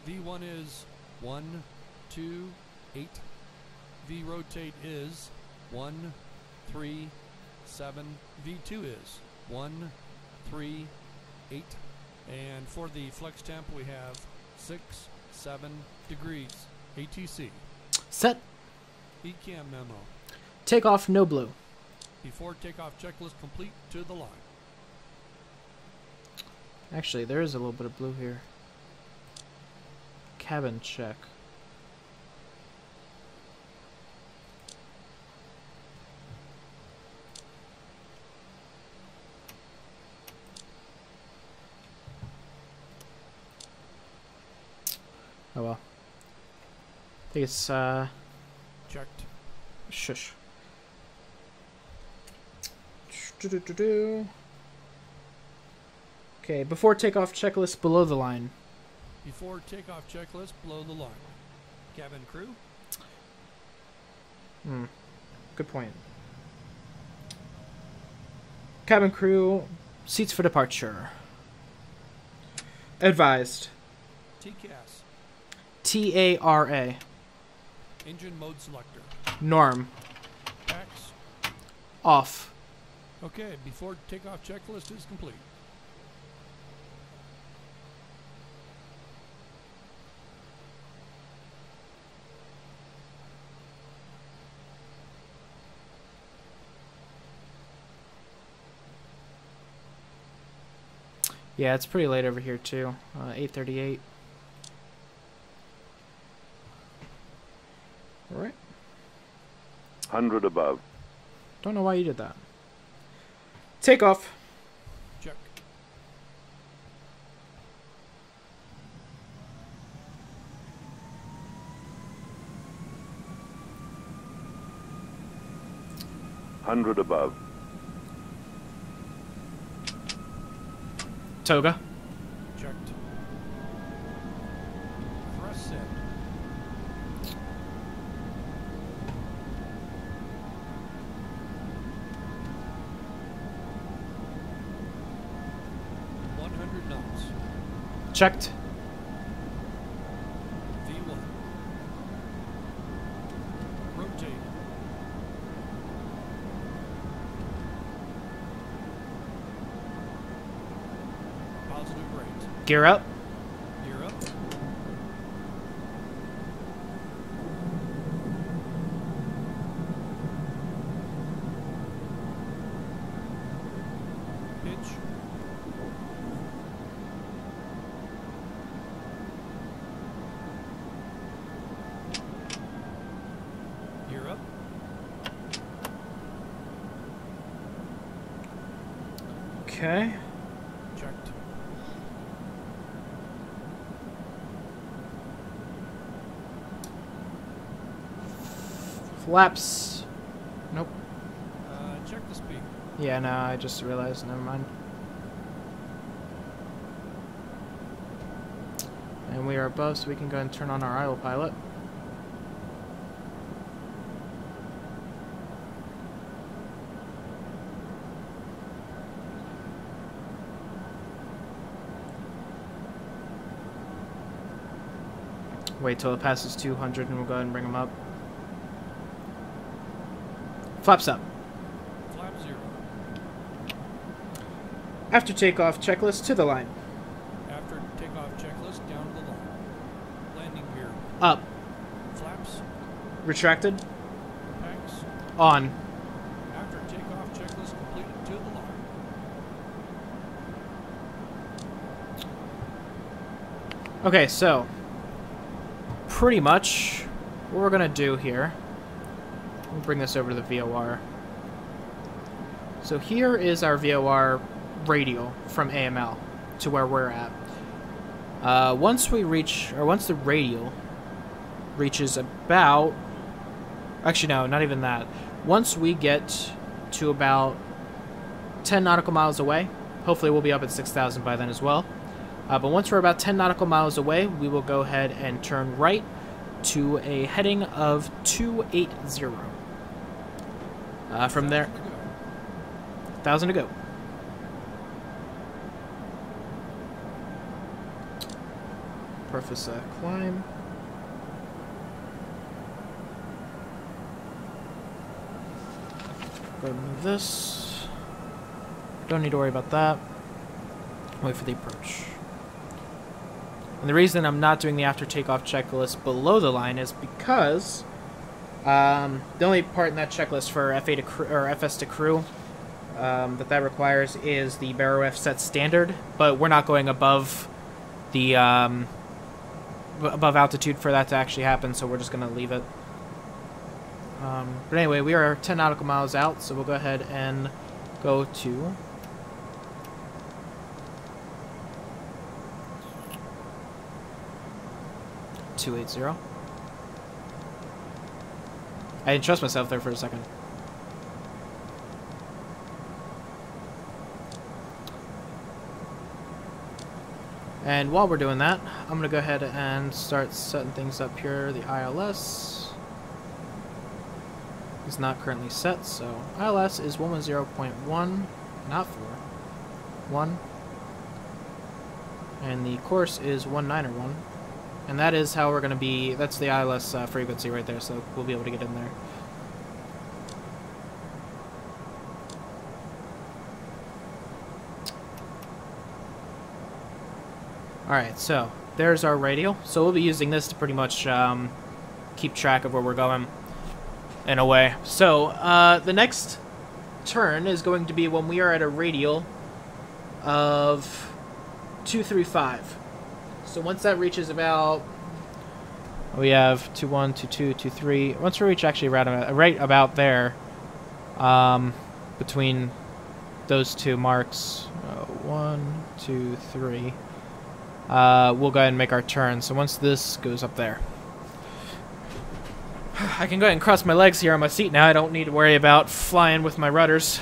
V1 is 1, 2, 8. V rotate is 1, 3, 7. V2 is 1, 3, 8. And for the flex temp we have 6, 7 degrees. ATC. Set. ECAM memo. Takeoff no blue. Before takeoff checklist complete to the line. Actually, there is a little bit of blue here. Cabin check. Oh well. I think it's Checked. shush. Okay, before takeoff checklist below the line. Before takeoff checklist below the line. Cabin crew. Good point. Cabin crew, seats for departure. Advised. TCAS. TARA. Engine mode selector. Norm. Packs. Off. Okay, before takeoff checklist is complete. Yeah, it's pretty late over here too. 8:38. All right. 100 above. Don't know why you did that. Takeoff. Check. Hundred above. Toga. Checked. Thrust set. Knots. Checked. V1. Rotate. Positive rate. Gear up. Gear up. Pitch. Gear up. Okay. Check. checked. Flaps. Nope. Check the speed. Yeah, no, I just realized. Never mind. And we are above, so we can go ahead and turn on our idle pilot. Wait till it passes 200 and we'll go ahead and bring them up. Flaps up. Flap 0. After takeoff, checklist to the line. After takeoff checklist, down to the line. Landing gear. Up. Flaps. Retracted. Packs. On. After takeoff checklist completed, to the line. Okay, so pretty much what we're gonna do here, we'll bring this over to the VOR. So here is our VOR radial from AML to where we're at. Once we reach, or once the radial reaches about, actually no, not even that. Once we get to about 10 nautical miles away, hopefully we'll be up at 6,000 by then as well. But once we're about 10 nautical miles away, we will go ahead and turn right to a heading of 280. From there, 1,000 to go. Preface climb. Go ahead and move this. Don't need to worry about that. Wait for the approach. And the reason I'm not doing the after takeoff checklist below the line is because the only part in that checklist for FA to crew, or FS to crew that requires is the BaroF set standard, but we're not going above the above altitude for that to actually happen, so we're just going to leave it. But anyway, we are 10 nautical miles out, so we'll go ahead and go to 280. I didn't trust myself there for a second. And while we're doing that, I'm going to go ahead and start setting things up here. The ILS is not currently set, so ILS is 110.1, not 4, 1. And the course is 191. And that is how we're going to be, that's the ILS frequency right there, so we'll be able to get in there. Alright, so there's our radial. So we'll be using this to pretty much keep track of where we're going in a way. So the next turn is going to be when we are at a radial of 235. So once that reaches about, we have 21, 22, 23. Once we reach actually right about there, between those two marks, 1, 2, 3, we'll go ahead and make our turn. So once this goes up there, I can go ahead and cross my legs here on my seat now. I don't need to worry about flying with my rudders.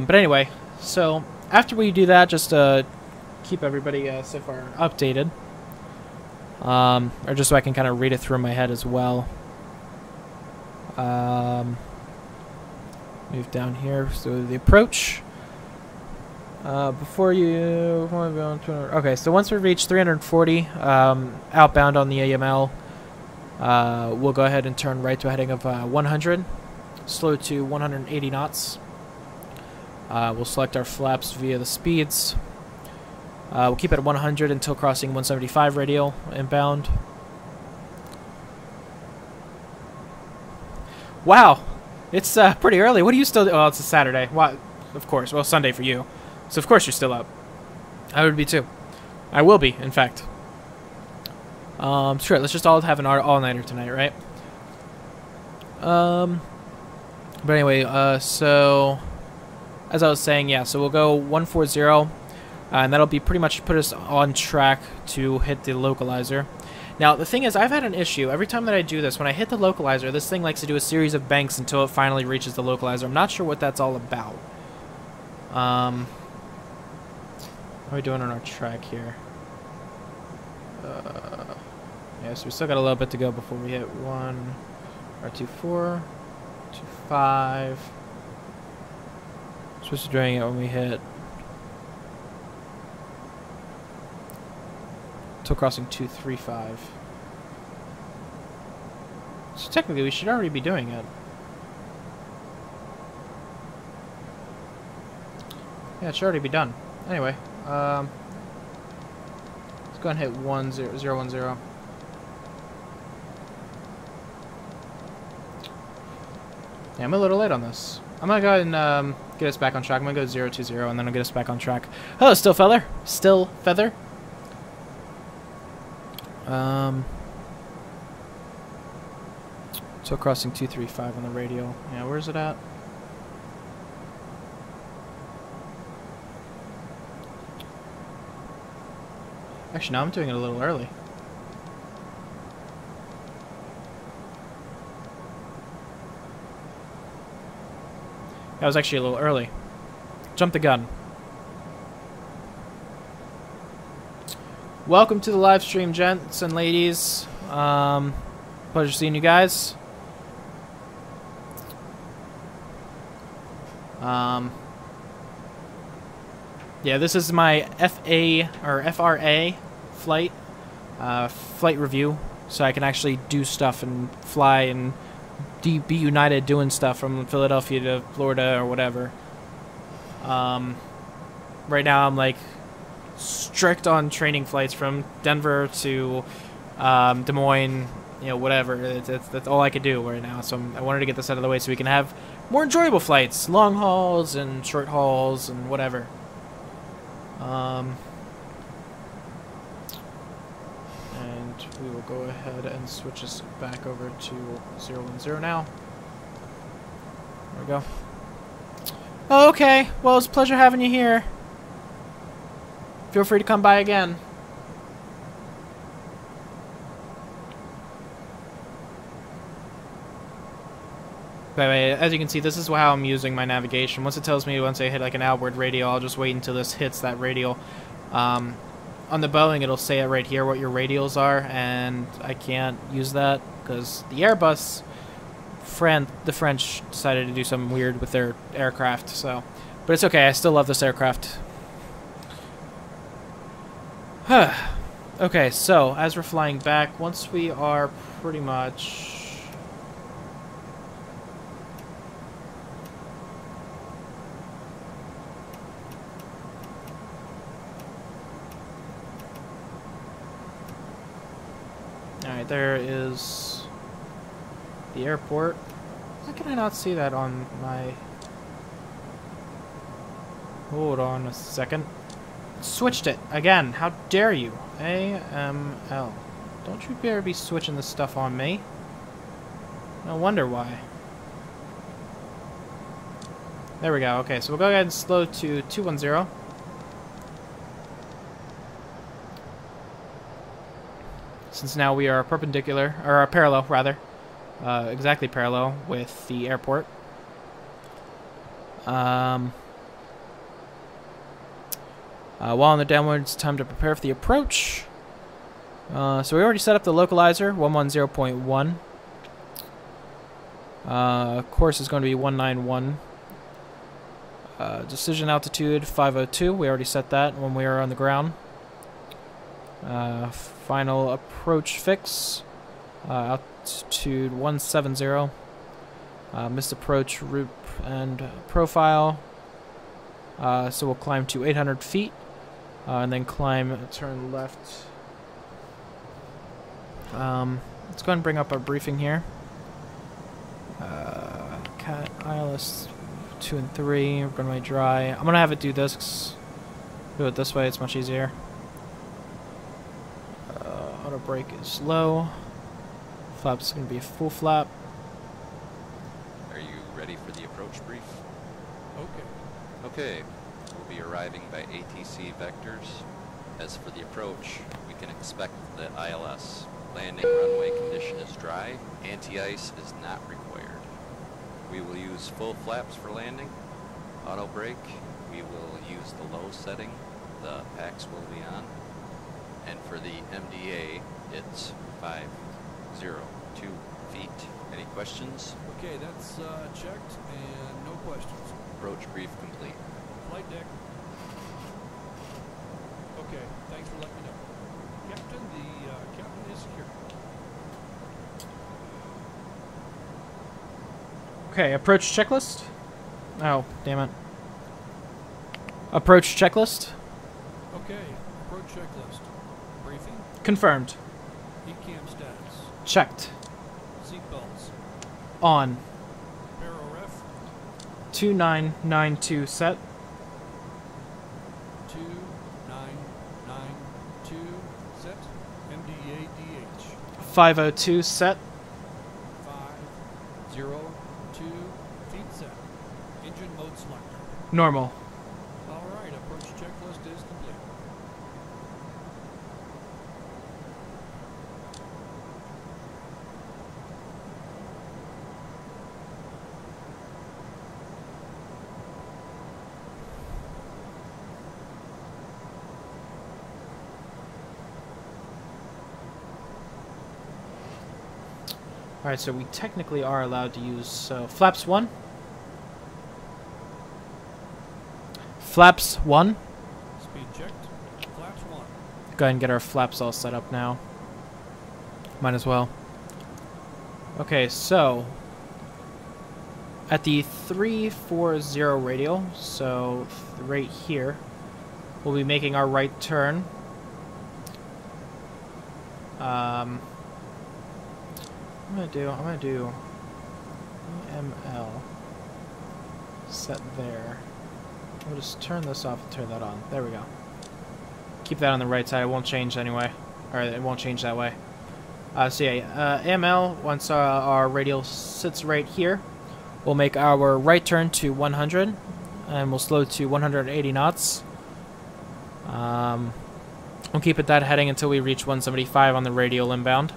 But anyway, so after we do that, just to keep everybody so far updated, or just so I can kind of read it through my head as well. Move down here, so the approach. Okay, so once we reach 340 outbound on the AML, we'll go ahead and turn right to a heading of 100, slow to 180 knots. We'll select our flaps via the speeds. We'll keep it at 100 until crossing 175 radial inbound. Wow! It's pretty early. What are you still? Oh, it's a Saturday. What? Of course. Well, Sunday for you. So of course you're still up. I would be too. I will be, in fact. Sure. Let's just all have an all-nighter tonight, right? But anyway, so as I was saying, yeah. So we'll go 140, and that'll be pretty much put us on track to hit the localizer. Now, the thing is, I've had an issue. Every time that I do this, when I hit the localizer, this thing likes to do a series of banks until it finally reaches the localizer. I'm not sure what that's all about. How are we doing on our track here? Yeah, so we still got a little bit to go before we hit 1, R24, 25. Supposed to be doing it when we hit till crossing 235. So technically, we should already be doing it. Yeah, it should already be done. Anyway, let's go and hit 10010. Yeah, I'm a little late on this. I'm gonna go ahead and get us back on track. I'm gonna go 020 and then I'll get us back on track. Hello, Still Feather. Still Feather. So crossing 235 on the radial. Yeah, where's it at? Actually, no, I'm doing it a little early. That was actually a little early. Jump the gun. Welcome to the live stream, gents and ladies. Pleasure seeing you guys. Yeah, this is my FRA flight review, so I can actually do stuff and fly and be United doing stuff from Philadelphia to Florida or whatever. Right now I'm like strict on training flights from Denver to Des Moines, you know, whatever. That's all I could do right now. So I wanted to get this out of the way so we can have more enjoyable flights, long hauls and short hauls and whatever. And we will go ahead and switch this back over to 010 now. There we go. Okay, well, it's a pleasure having you here. Feel free to come by again. By the way, as you can see, this is how I'm using my navigation. Once it tells me once I hit like an outward radial, I'll just wait until this hits that radial. On the Boeing, it'll say it right here what your radials are, and I can't use that because the Airbus, the French decided to do something weird with their aircraft. So, but it's okay. I still love this aircraft. Okay, so as we're flying back, once we are pretty much. Alright, there is the airport. Why can I not see that on my... Hold on a second. Switched it again. How dare you? AML. Don't you dare be switching this stuff on me. No wonder why. There we go. Okay, so we'll go ahead and slow to 210. Since now we are perpendicular, or parallel rather, exactly parallel with the airport. While on the downward, it's time to prepare for the approach. So we already set up the localizer, 110.1. Course is going to be 191. Decision altitude 502. We already set that when we are on the ground. Final approach fix, altitude 170. Missed approach route and profile. So we'll climb to 800 feet, and then climb, turn left. Let's go ahead and bring up our briefing here. cat ILS 2 and 3, runway dry. I'm gonna have it do this. Do it this way, it's much easier. Auto brake is low. Flap's gonna be a full flap. Are you ready for the approach brief? Okay. Okay, we'll be arriving by ATC vectors. As for the approach, we can expect the ILS. Landing runway condition is dry. Anti-ice is not required. We will use full flaps for landing. Auto brake, we will use the low setting. The packs will be on. And for the MDA, it's 502 feet. Any questions? Okay, that's checked and no questions. Approach brief complete. Flight deck. Okay, thanks for letting me know. Captain, the captain is secure. Okay, approach checklist. Oh, damn it. Approach checklist. Okay, approach checklist. Briefing. Confirmed. ECAM status. Checked. Seatbelts. On. Paro ref. 2992 set. 2992 set. MDA DH. 502 set. 502 feet set. Engine mode selector. Normal. Alright, approach checklist is complete. Alright, so we technically are allowed to use flaps 1. Flaps 1. Speed checked. Flaps 1. Go ahead and get our flaps all set up now. Might as well. Okay, so at the 340 radial, so right here, we'll be making our right turn. I'm gonna do EML set there. We'll just turn this off and turn that on. There we go. Keep that on the right side. It won't change anyway. Or it won't change that way. So yeah, AML, once our radial sits right here, we'll make our right turn to 100. And we'll slow to 180 knots. We'll keep at that heading until we reach 175 on the radial inbound.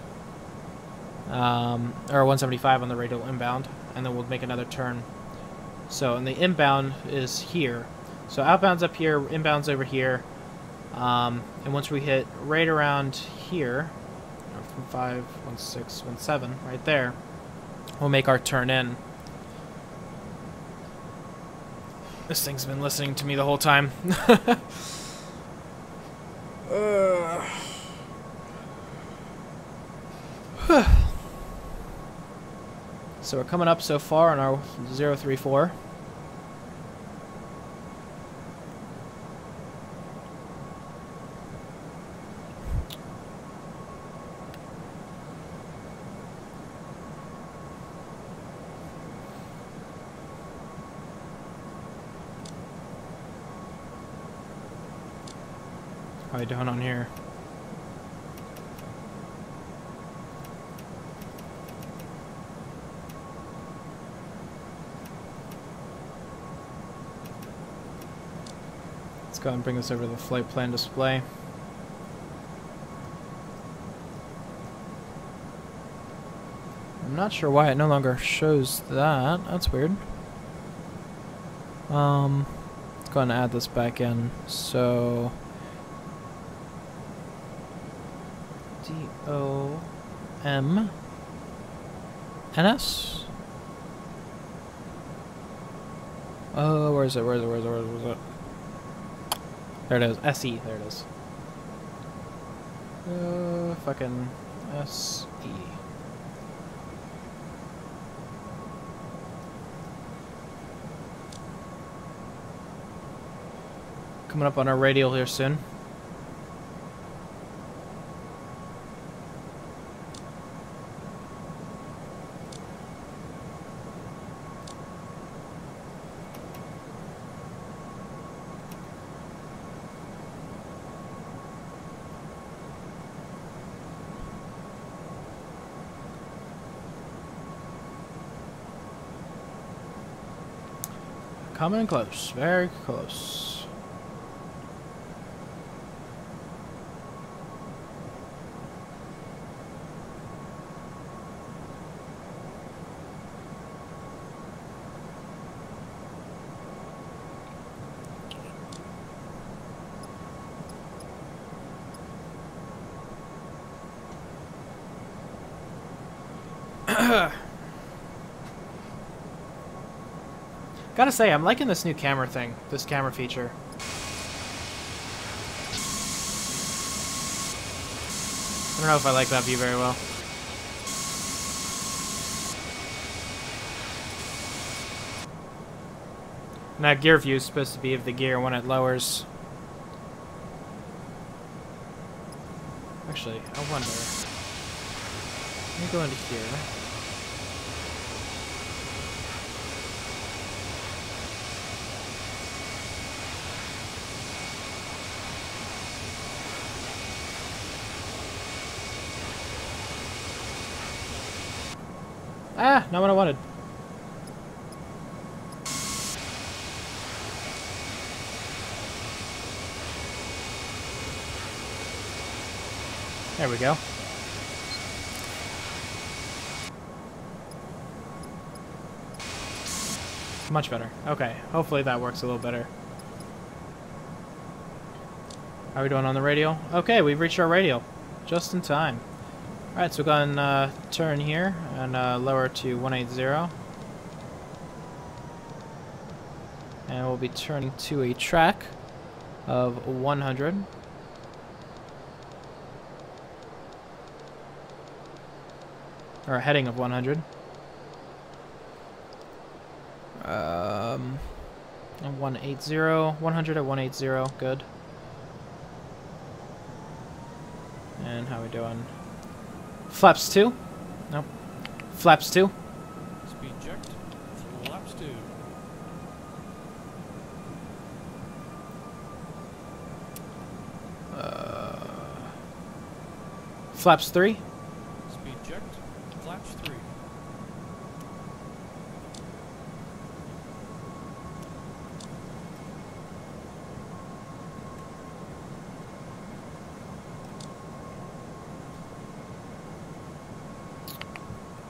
Or 175 on the radial inbound. And then we'll make another turn. So, and the inbound is here. So outbound's up here, inbound's over here. And once we hit right around here, from 5, 16, 17, right there, we'll make our turn in. This thing's been listening to me the whole time. So we're coming up so far on our 034. How are you doing on here? Let's go and bring this over to the flight plan display. I'm not sure why it no longer shows that. That's weird. Let's go and add this back in. So DOMNS. Oh, where is it? Where is it? There it is. SE. There it is. Fucking SE. Coming up on our radial here soon. Coming in close. Very close. Gotta say, I'm liking this new camera thing, this camera feature. I don't know if I like that view very well. And that gear view is supposed to be of the gear when it lowers. Actually, I wonder. Let me go into here. Ah, not what I wanted. There we go. Much better. Okay, hopefully that works a little better. How are we doing on the radio? Okay, we've reached our radio. Just in time. Alright, so we'll go and turn here and lower to 180. And we'll be turning to a track of 100. Or a heading of 100. 180. 100 at 180. Good. And how are we doing? Flaps 2? Nope. Flaps 2. Speed checked. Flaps 2. Flaps 3. Speed checked. Flaps 3.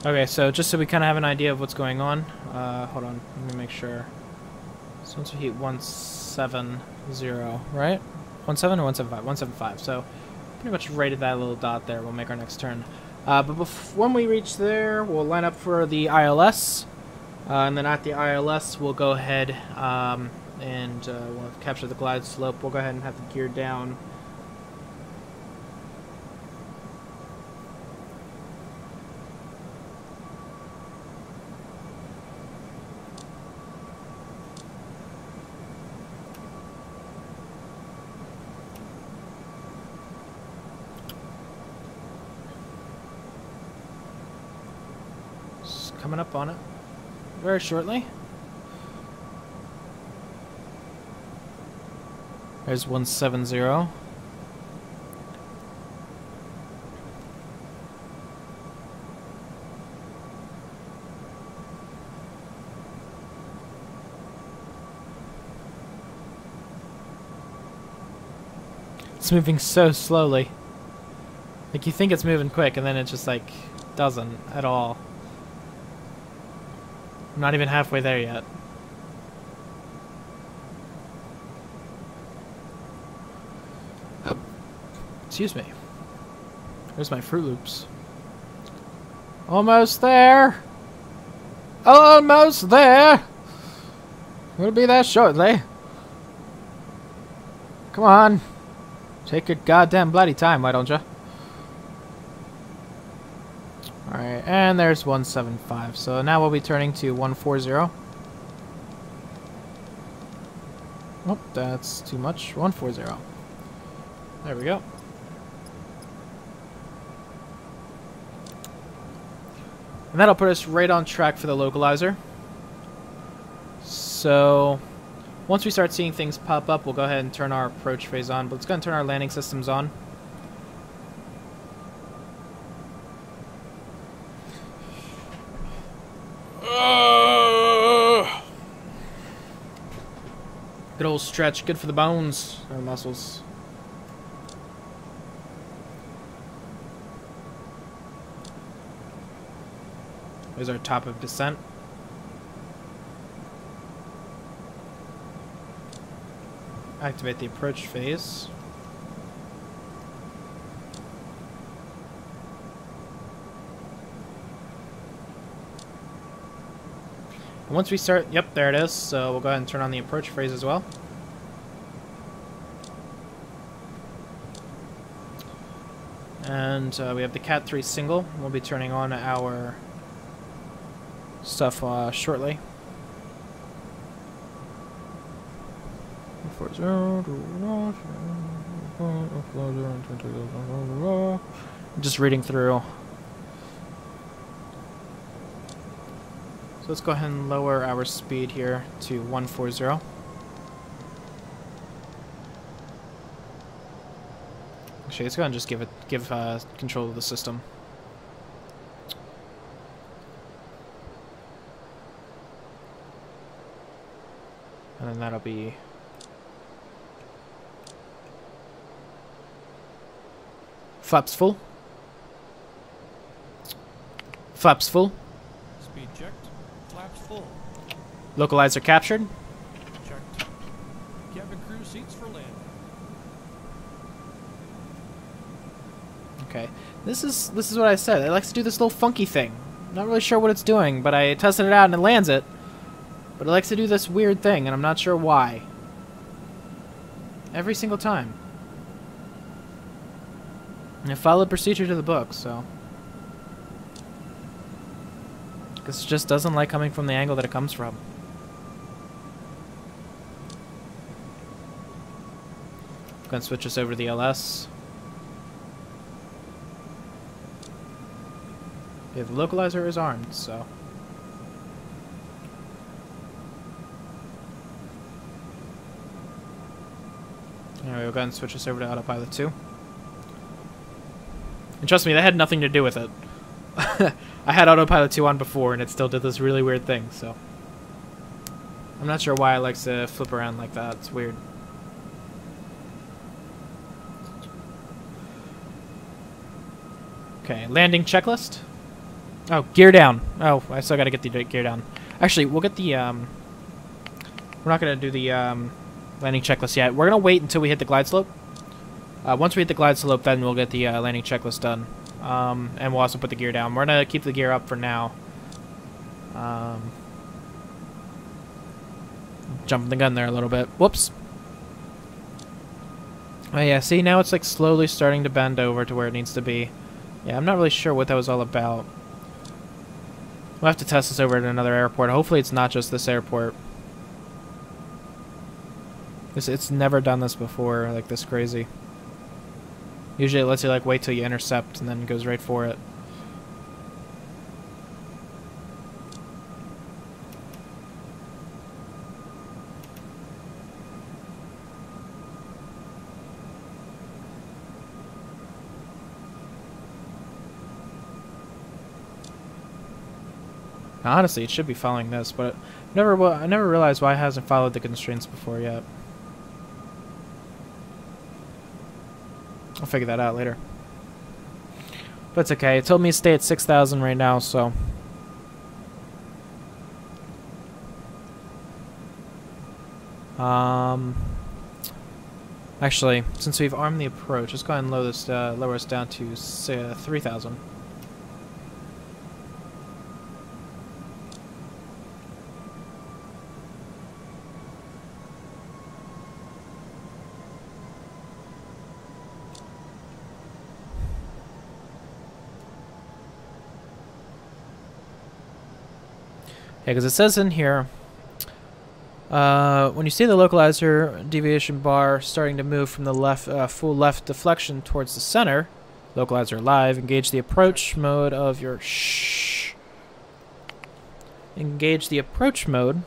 Okay, so just so we kind of have an idea of what's going on, hold on, let me make sure. So once we hit 170, right? 17 or 175? 175, so pretty much right at that little dot there, we'll make our next turn. But when we reach there, we'll line up for the ILS, and then at the ILS, we'll go ahead and we'll capture the glide slope. We'll go ahead and have the gear down. Coming up on it very shortly. There's 170. It's moving so slowly. Like you think it's moving quick and then it just like doesn't at all. I'm not even halfway there yet. Excuse me. Where's my Fruit Loops? Almost there! Almost there! We'll be there shortly. Come on. Take your goddamn bloody time, why don't you? Alright, and there's 175. So now we'll be turning to 140. Oh, that's too much. 140. There we go. And that'll put us right on track for the localizer. So once we start seeing things pop up, we'll go ahead and turn our approach phase on. But let's go ahead and turn our landing systems on. Good old stretch. Good for the bones or muscles. There's our top of descent. Activate the approach phase. And once we start, yep, there it is. So we'll go ahead and turn on the approach phase as well. And we have the Cat 3 single. We'll be turning on our stuff shortly. Just reading through. So let's go ahead and lower our speed here to 140. Actually, let's go ahead and just give control of the system. And then that'll be flaps full. Flaps full. Speed checked. Flaps full. Localizer captured. Checked. Cabin crew seats for landing. Okay. This is what I said. It likes to do this little funky thing. Not really sure what it's doing, but I tested it out and it lands it. But it likes to do this weird thing, and I'm not sure why. Every single time. And I followed procedure to the book, so. Because it just doesn't like coming from the angle that it comes from. I'm going to switch us over to the LS. Yeah, the localizer is armed, so. Anyway, we'll go ahead and switch us over to Autopilot 2. And trust me, that had nothing to do with it. I had Autopilot 2 on before, and it still did this really weird thing, so. I'm not sure why it likes to flip around like that. It's weird. Okay, landing checklist. Oh, gear down. Oh, I still gotta get the gear down. Actually, we'll get the, we're not gonna do the, landing checklist yet. We're gonna wait until we hit the glide slope. Once we hit the glide slope, then we'll get the landing checklist done. And we'll also put the gear down. We're gonna keep the gear up for now. Jumping the gun there a little bit. Whoops. Oh yeah, see, now it's like slowly starting to bend over to where it needs to be. Yeah, I'm not really sure what that was all about. We'll have to test this over at another airport. Hopefully it's not just this airport. It's never done this before, like this crazy. Usually it lets you like wait till you intercept and then goes right for it. Now, honestly, it should be following this, but I never realized why it hasn't followed the constraints before yet. I'll figure that out later. But it's okay. It told me to stay at 6,000 right now, so. Actually, since we've armed the approach, let's go ahead and lower us down to 3,000. Yeah, because it says in here, when you see the localizer deviation bar starting to move from the left, full left deflection towards the center, localizer live, engage the approach mode of your Engage the approach mode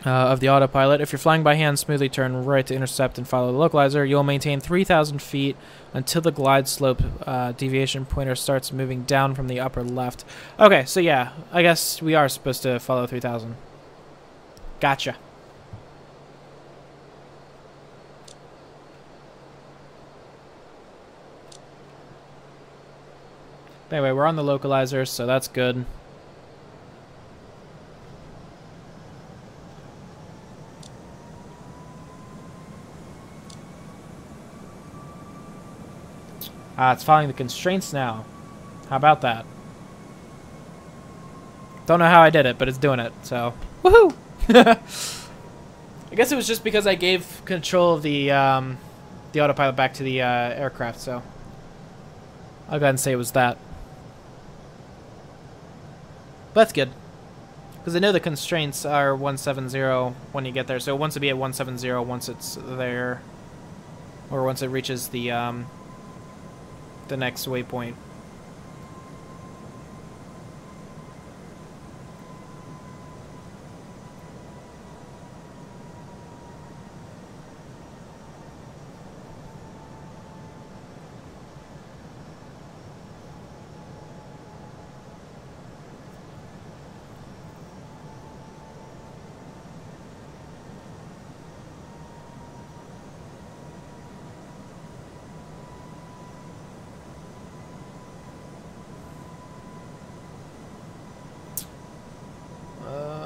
of the autopilot. If you're flying by hand, smoothly turn right to intercept and follow the localizer. You'll maintain 3,000 feet until the glide slope deviation pointer starts moving down from the upper left. Okay, so yeah, I guess we are supposed to follow 3,000. Gotcha. Anyway, we're on the localizer, so that's good. It's following the constraints now. How about that? Don't know how I did it, but it's doing it, so woohoo! I guess it was just because I gave control of the autopilot back to the aircraft, so I'll go ahead and say it was that. But that's good, because I know the constraints are 170 when you get there, so it wants to be at 170 once it's there, or once it reaches the next waypoint.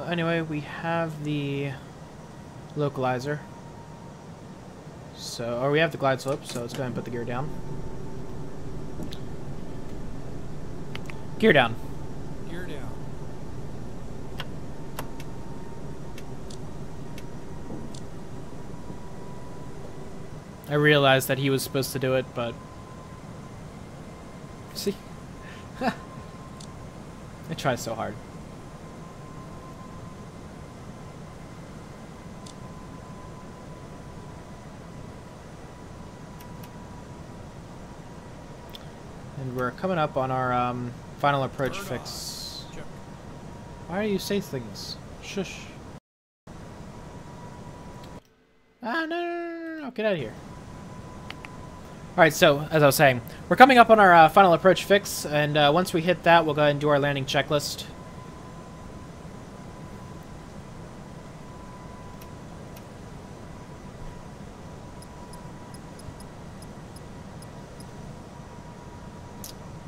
Anyway, we have the localizer. So, or we have the glide slope, so let's go ahead and put the gear down. Gear down. Gear down. I realized that he was supposed to do it, but... See? I try so hard. And we're coming up on our final approach fix. Check. Why do you say things? Shush. No, get out of here. Alright, so, as I was saying, we're coming up on our final approach fix, and once we hit that, we'll go ahead and do our landing checklist.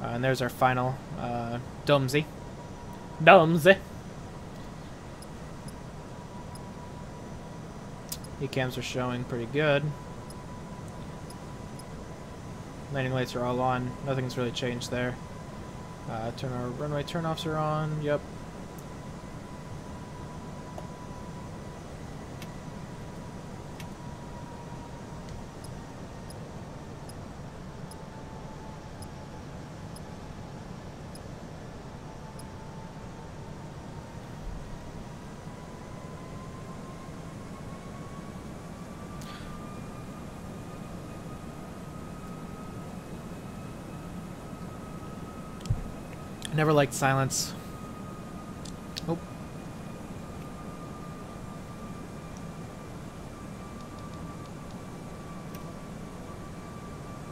And there's our final Domsey. E-cams are showing pretty good. Landing lights are all on. Nothing's really changed there. Turn our runway turnoffs are on. Yep. I never liked silence. Oh.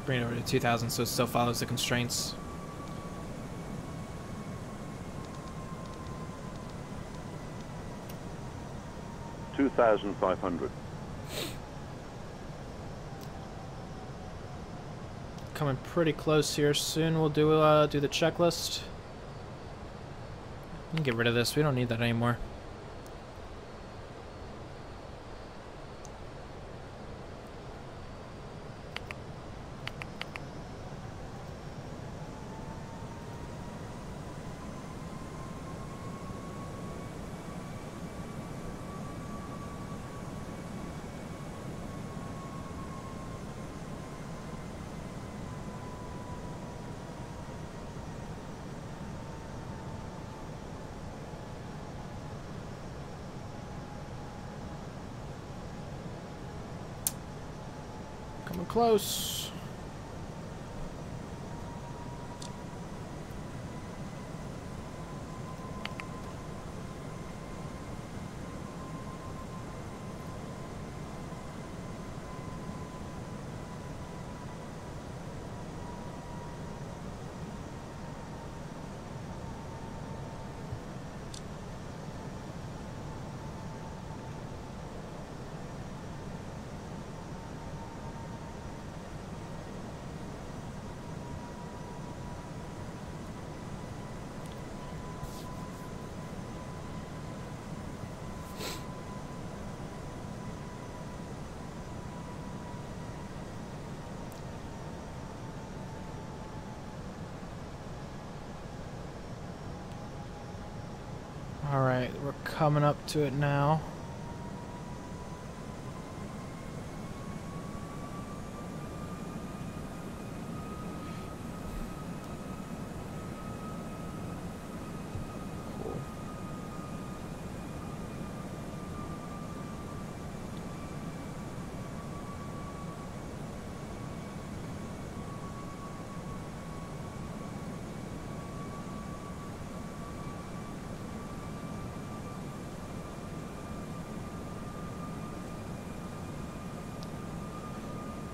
Bring it over to 2000 so it still follows the constraints. $2,500. Coming pretty close here. Soon we'll do the checklist. We can get rid of this. We don't need that anymore. Coming close. Alright, we're coming up to it now. Cool.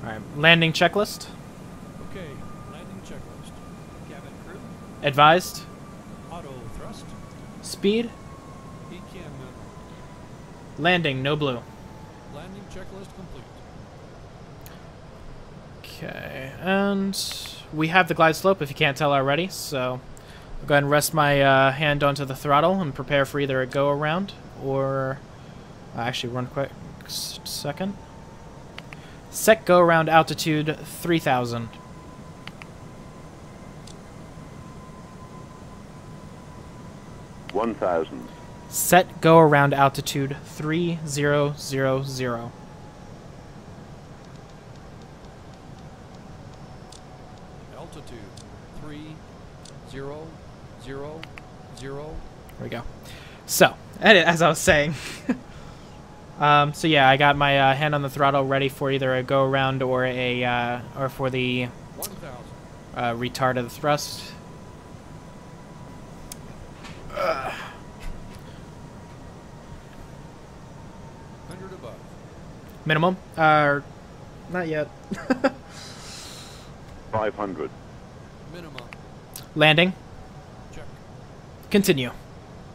Alright, landing checklist. Okay, landing checklist. Cabin crew, Advised. auto thrust, Speed. ECAM Landing, no blue. landing checklist complete. Okay, and we have the glide slope if you can't tell already, so I'll go ahead and rest my hand onto the throttle and prepare for either a go around or actually run quick second. Set go around altitude 3000. Set go around altitude 3000. Altitude 3000. There we go. So, as I was saying, so yeah, I got my hand on the throttle ready for either a go around or a or for the 1000. retard of the thrust. 100 above. Minimum? Not yet. 500. Minimum. Landing. Check. Continue.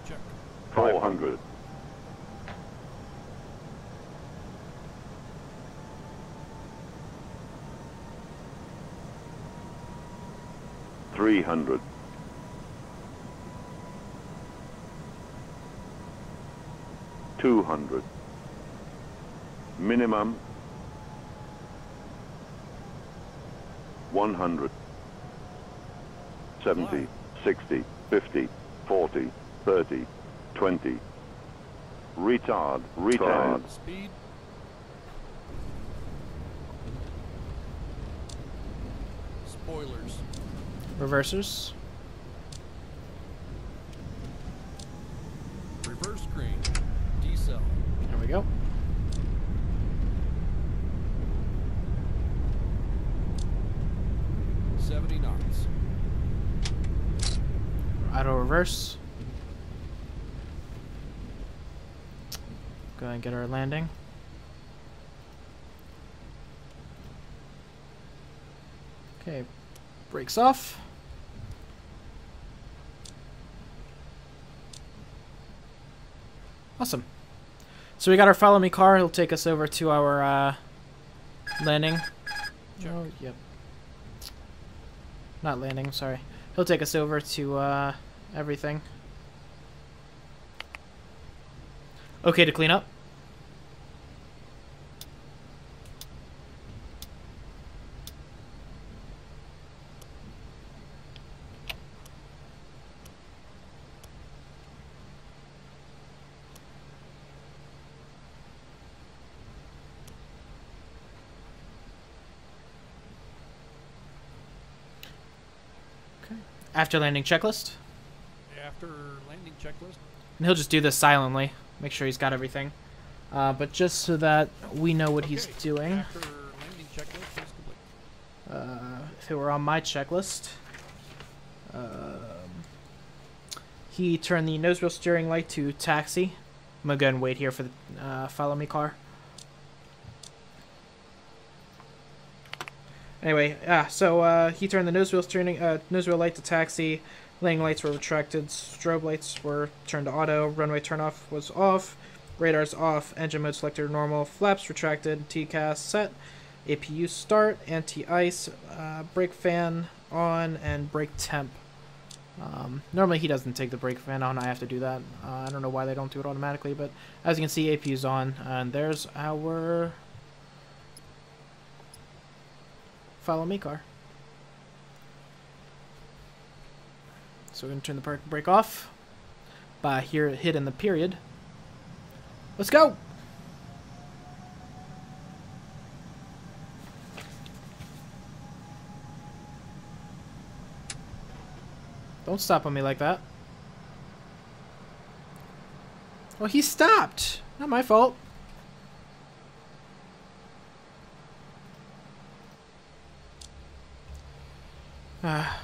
Check. 400. 300. 200. Minimum 100. 70, 60, 50, 40, 30, 20. Retard. Speed. Spoilers. Reversers. Reverse screen. Decel. There we go. knots. Auto reverse. Go ahead and get our landing. Okay, brakes off. Awesome. So we got our follow me car. He'll take us over to our landing. Check. Oh, yep. Not landing, sorry. He'll take us over to everything. Okay to clean up. After landing checklist. After landing checklist. And he'll just do this silently. Make sure he's got everything. But just so that we know what he's doing. After landing checklist is complete. If it were on my checklist. He turned the nose wheel steering light to taxi. I'm going to go ahead and wait here for the follow me car. Anyway, so he turned the nose wheel light to taxi, landing lights were retracted, strobe lights were turned to auto, runway turnoff was off, radars off, engine mode selector normal, flaps retracted, TCAS set, APU start, anti-ice, brake fan on, and brake temp. Normally he doesn't take the brake fan on, I have to do that. I don't know why they don't do it automatically, but as you can see, APU's on, and there's our follow me car. So we're going to turn the brake off. by here hitting the period. Let's go! Don't stop on me like that. Well, he stopped. Not my fault.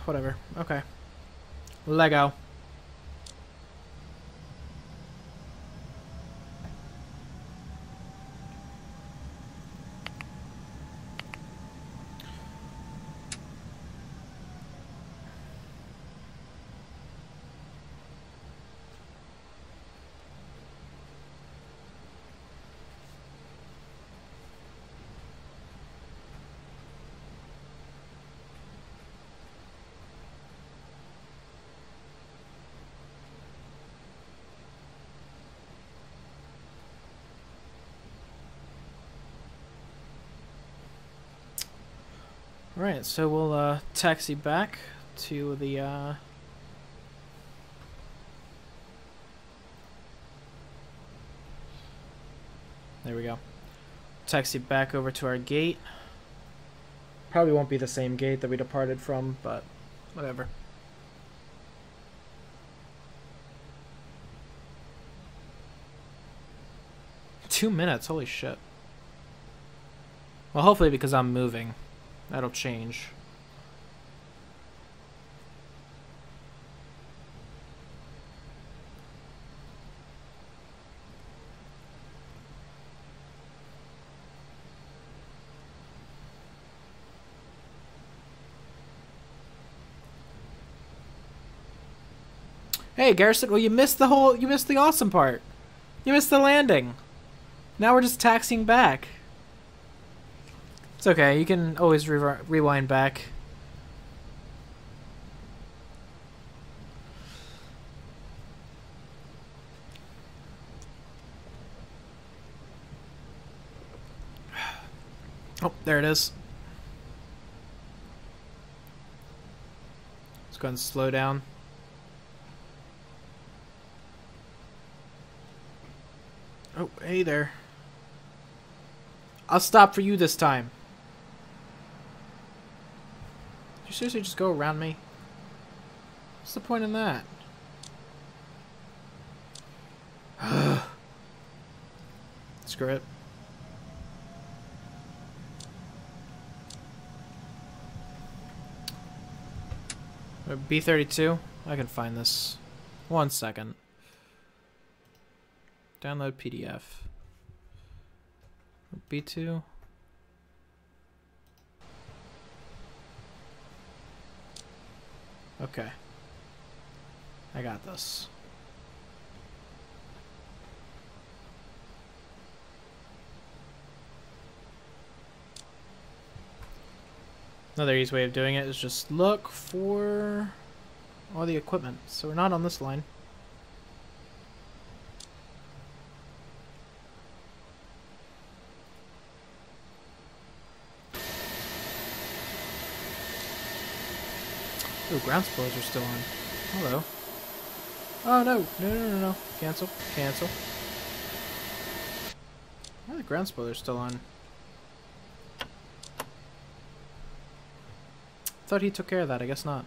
Whatever. Okay. Lego. Alright, so we'll taxi back to the there we go. Taxi back over to our gate. Probably won't be the same gate that we departed from, but whatever. Two minutes, holy shit. Well, hopefully because I'm moving. That'll change. Hey, Garrison, well, you missed the awesome part. You missed the landing. Now we're just taxiing back. It's okay, you can always rewind back. Oh, there it is. Let's go ahead and slow down. Oh, hey there. I'll stop for you this time. Did you seriously just go around me? What's the point in that? Screw it. B32? I can find this. 1 second. Download PDF. B2. Okay. I got this. Another easy way of doing it is just look for all the equipment. So we're not on this line. Oh, ground spoilers are still on. Hello. Oh, no. No. Cancel. Cancel. Why are the ground spoilers still on? Thought he took care of that. I guess not.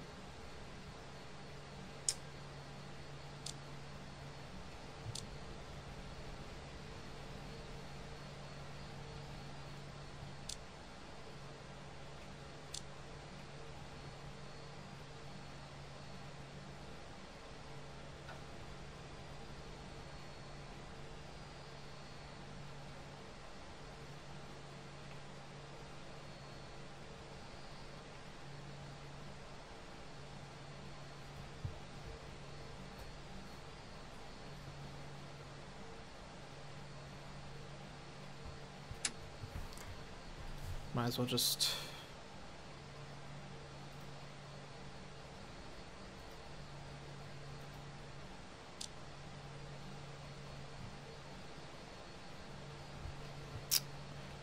Might as well just...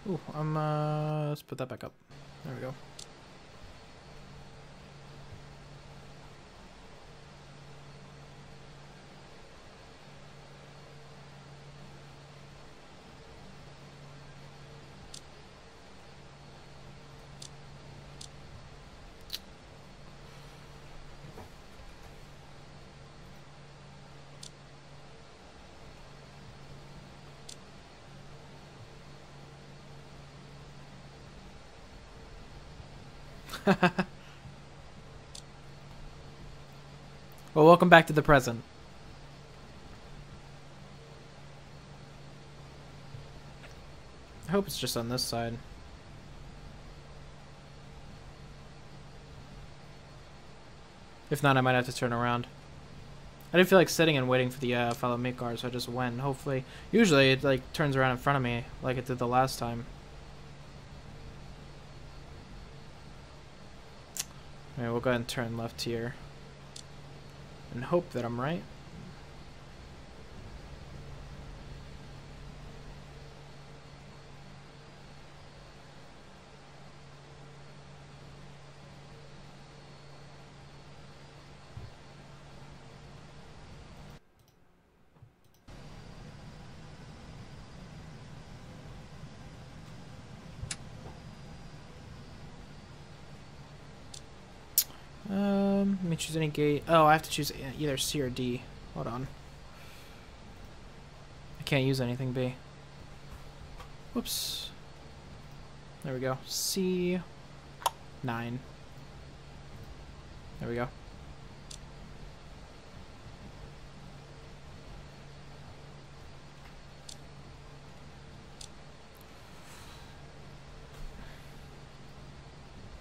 Ooh, let's put that back up. There we go. Well, welcome back to the present. I hope it's just on this side. If not, I might have to turn around. I didn't feel like sitting and waiting for the follow me car, so I just went. Hopefully, usually it like turns around in front of me like it did the last time. Alright, we'll go ahead and turn left here. And hope that I'm right. Let me choose any gate. Oh, I have to choose either C or D. Hold on. I can't use anything B. Whoops. There we go. C. 9. There we go.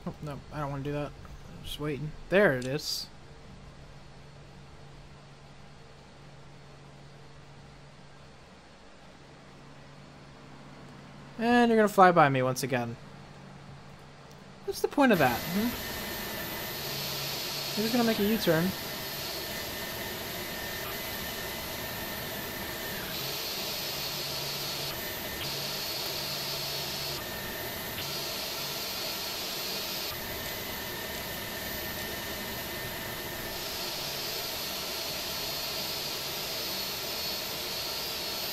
Oh, no, I don't want to do that. Just waiting. There it is. And you're gonna fly by me once again. What's the point of that? You're just gonna make a U-turn.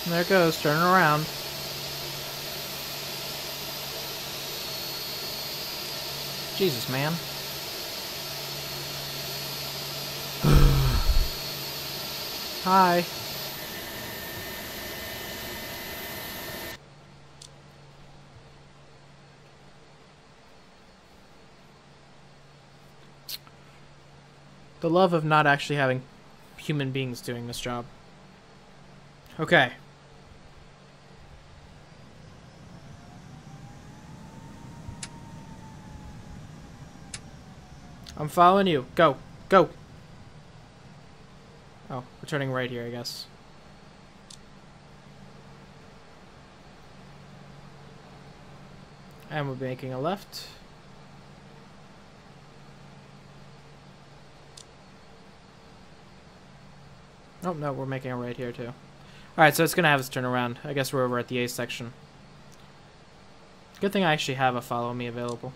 And there it goes, turning around. Jesus, man. Hi. The love of not actually having human beings doing this job. Okay. I'm following you. Go. Go. Oh, we're turning right here, I guess. And we're making a left. Oh, no, we're making a right here, too. Alright, so it's going to have us turn around. I guess we're over at the A section. Good thing I actually have a follow me available.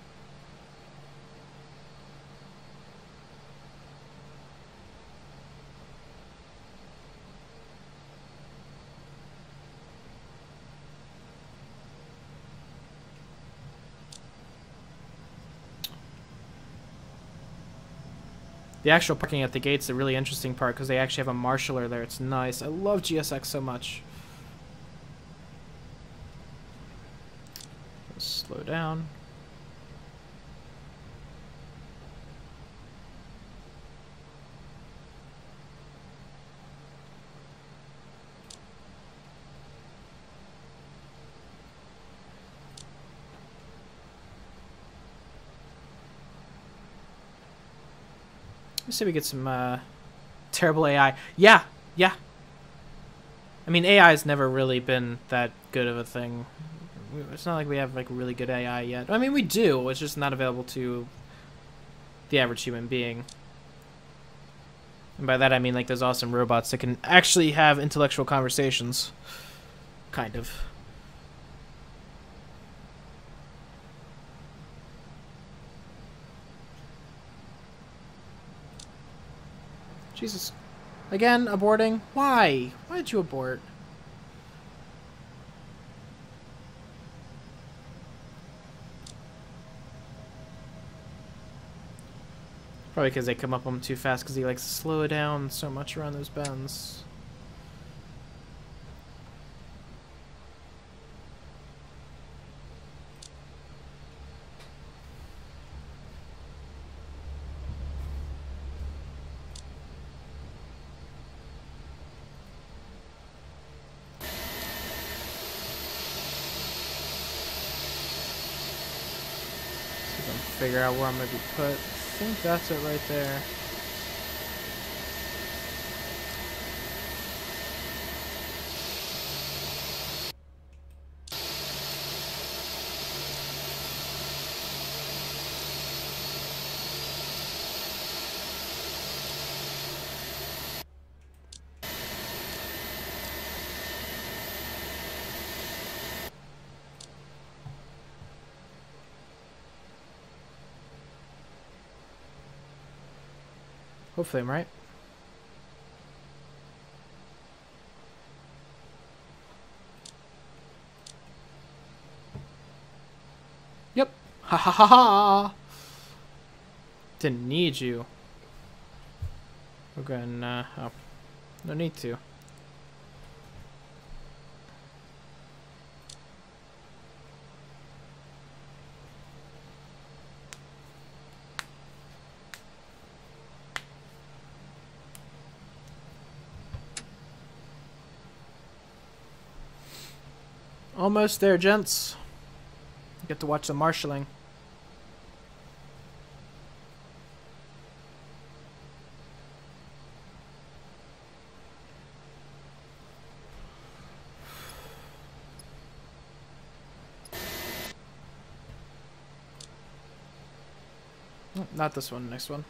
The actual parking at the gate's the really interesting part because they actually have a marshaller there. It's nice. I love GSX so much. Let's slow down. Let's see if we get some terrible AI. Yeah, yeah. I mean, AI has never really been that good of a thing. It's not like we have like really good AI yet. I mean, we do. It's just not available to the average human being. And by that I mean like those awesome robots that can actually have intellectual conversations. Kind of. Jesus. Again, aborting? Why? Why did you abort? Probably because they come up on him too fast because he likes to slow it down so much around those bends. figure out where I'm going to be put. I think that's it right there. Hopefully I'm right. Yep. Ha ha ha ha. Didn't need you. We're gonna. Oh, no need to. Almost there, gents. Get to watch the marshalling. Oh, not this one, next one.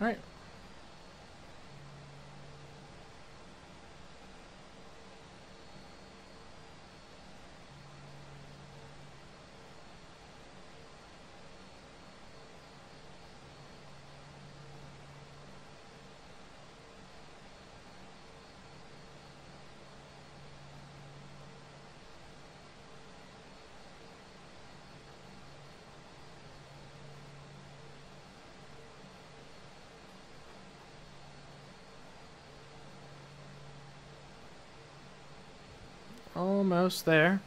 All right. Almost there.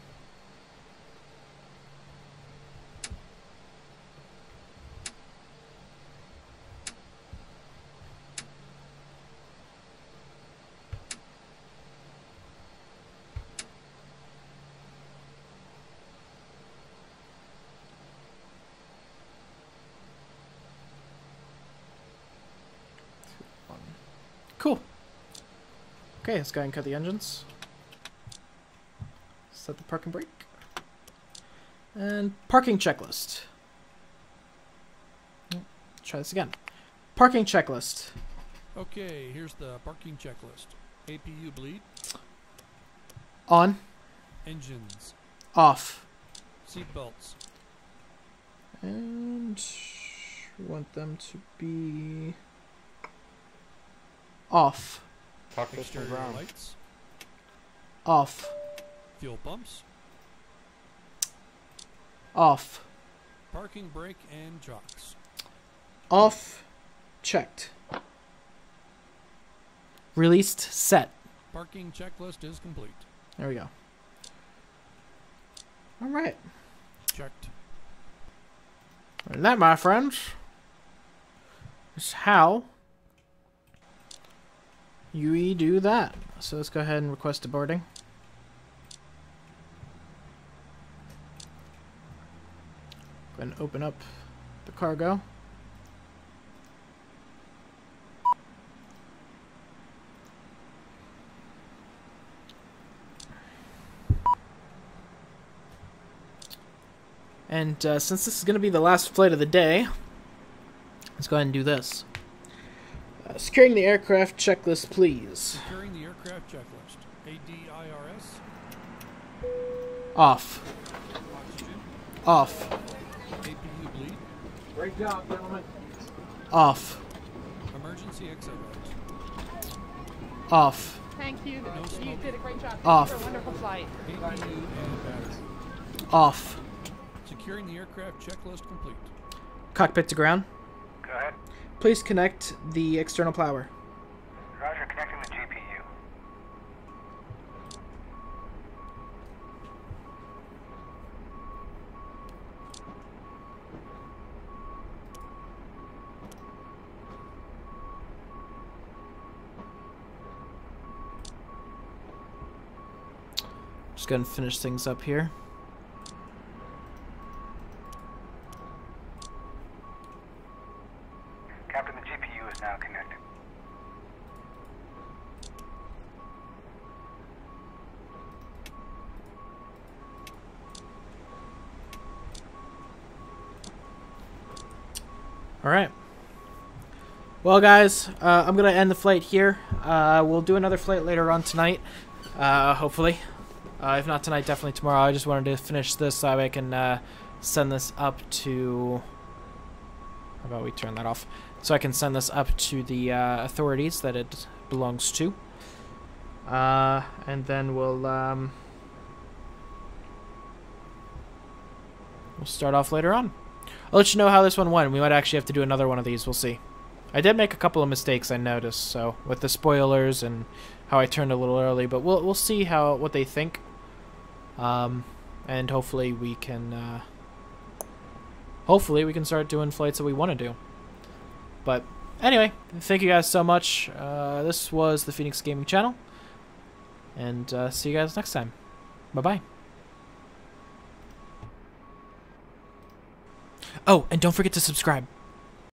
Cool. Okay, let's go ahead and cut the engines. Set the parking brake. And parking checklist. Try this again. Parking checklist. Okay, here's the parking checklist. APU bleed. On. Engines. Off. Seat belts. And we want them to be off. Exterior lights. Off. Fuel pumps. Off. Parking brake and jocks. Off. Checked. Released. Set. Parking checklist is complete. There we go. All right. Checked. And that, my friends, is how you do that. So let's go ahead and request a boarding. Go ahead and open up the cargo. And since this is going to be the last flight of the day, let's go ahead and do this. Securing the aircraft checklist, please. Securing the aircraft checklist. ADIRS. Off. Oxygen. Off. APU bleed. Great job, gentlemen. Off. Emergency exit routes. Off. Thank you. No You smoking. did a great job. Thank Off. you for a wonderful flight. APU and battery. Off. Securing the aircraft checklist complete. Cockpit to ground. Go ahead. Please connect the external plower. Roger, connecting the GPU. Just gonna finish things up here. Captain, the GPU is now connected. Alright. Well, guys, I'm going to end the flight here. We'll do another flight later on tonight, hopefully. If not tonight, definitely tomorrow. I just wanted to finish this so I can send this up to... How about we turn that off? So I can send this up to the authorities that it belongs to. And then we'll start off later on. I'll let you know how this one went. We might actually have to do another one of these. We'll see. I did make a couple of mistakes, I noticed, so with the spoilers and how I turned a little early, but we'll see what they think. And hopefully we can start doing flights that we want to do. But anyway, thank you guys so much. This was the Phoenix Gaming Channel, and see you guys next time. Bye-bye. Oh, and don't forget to subscribe.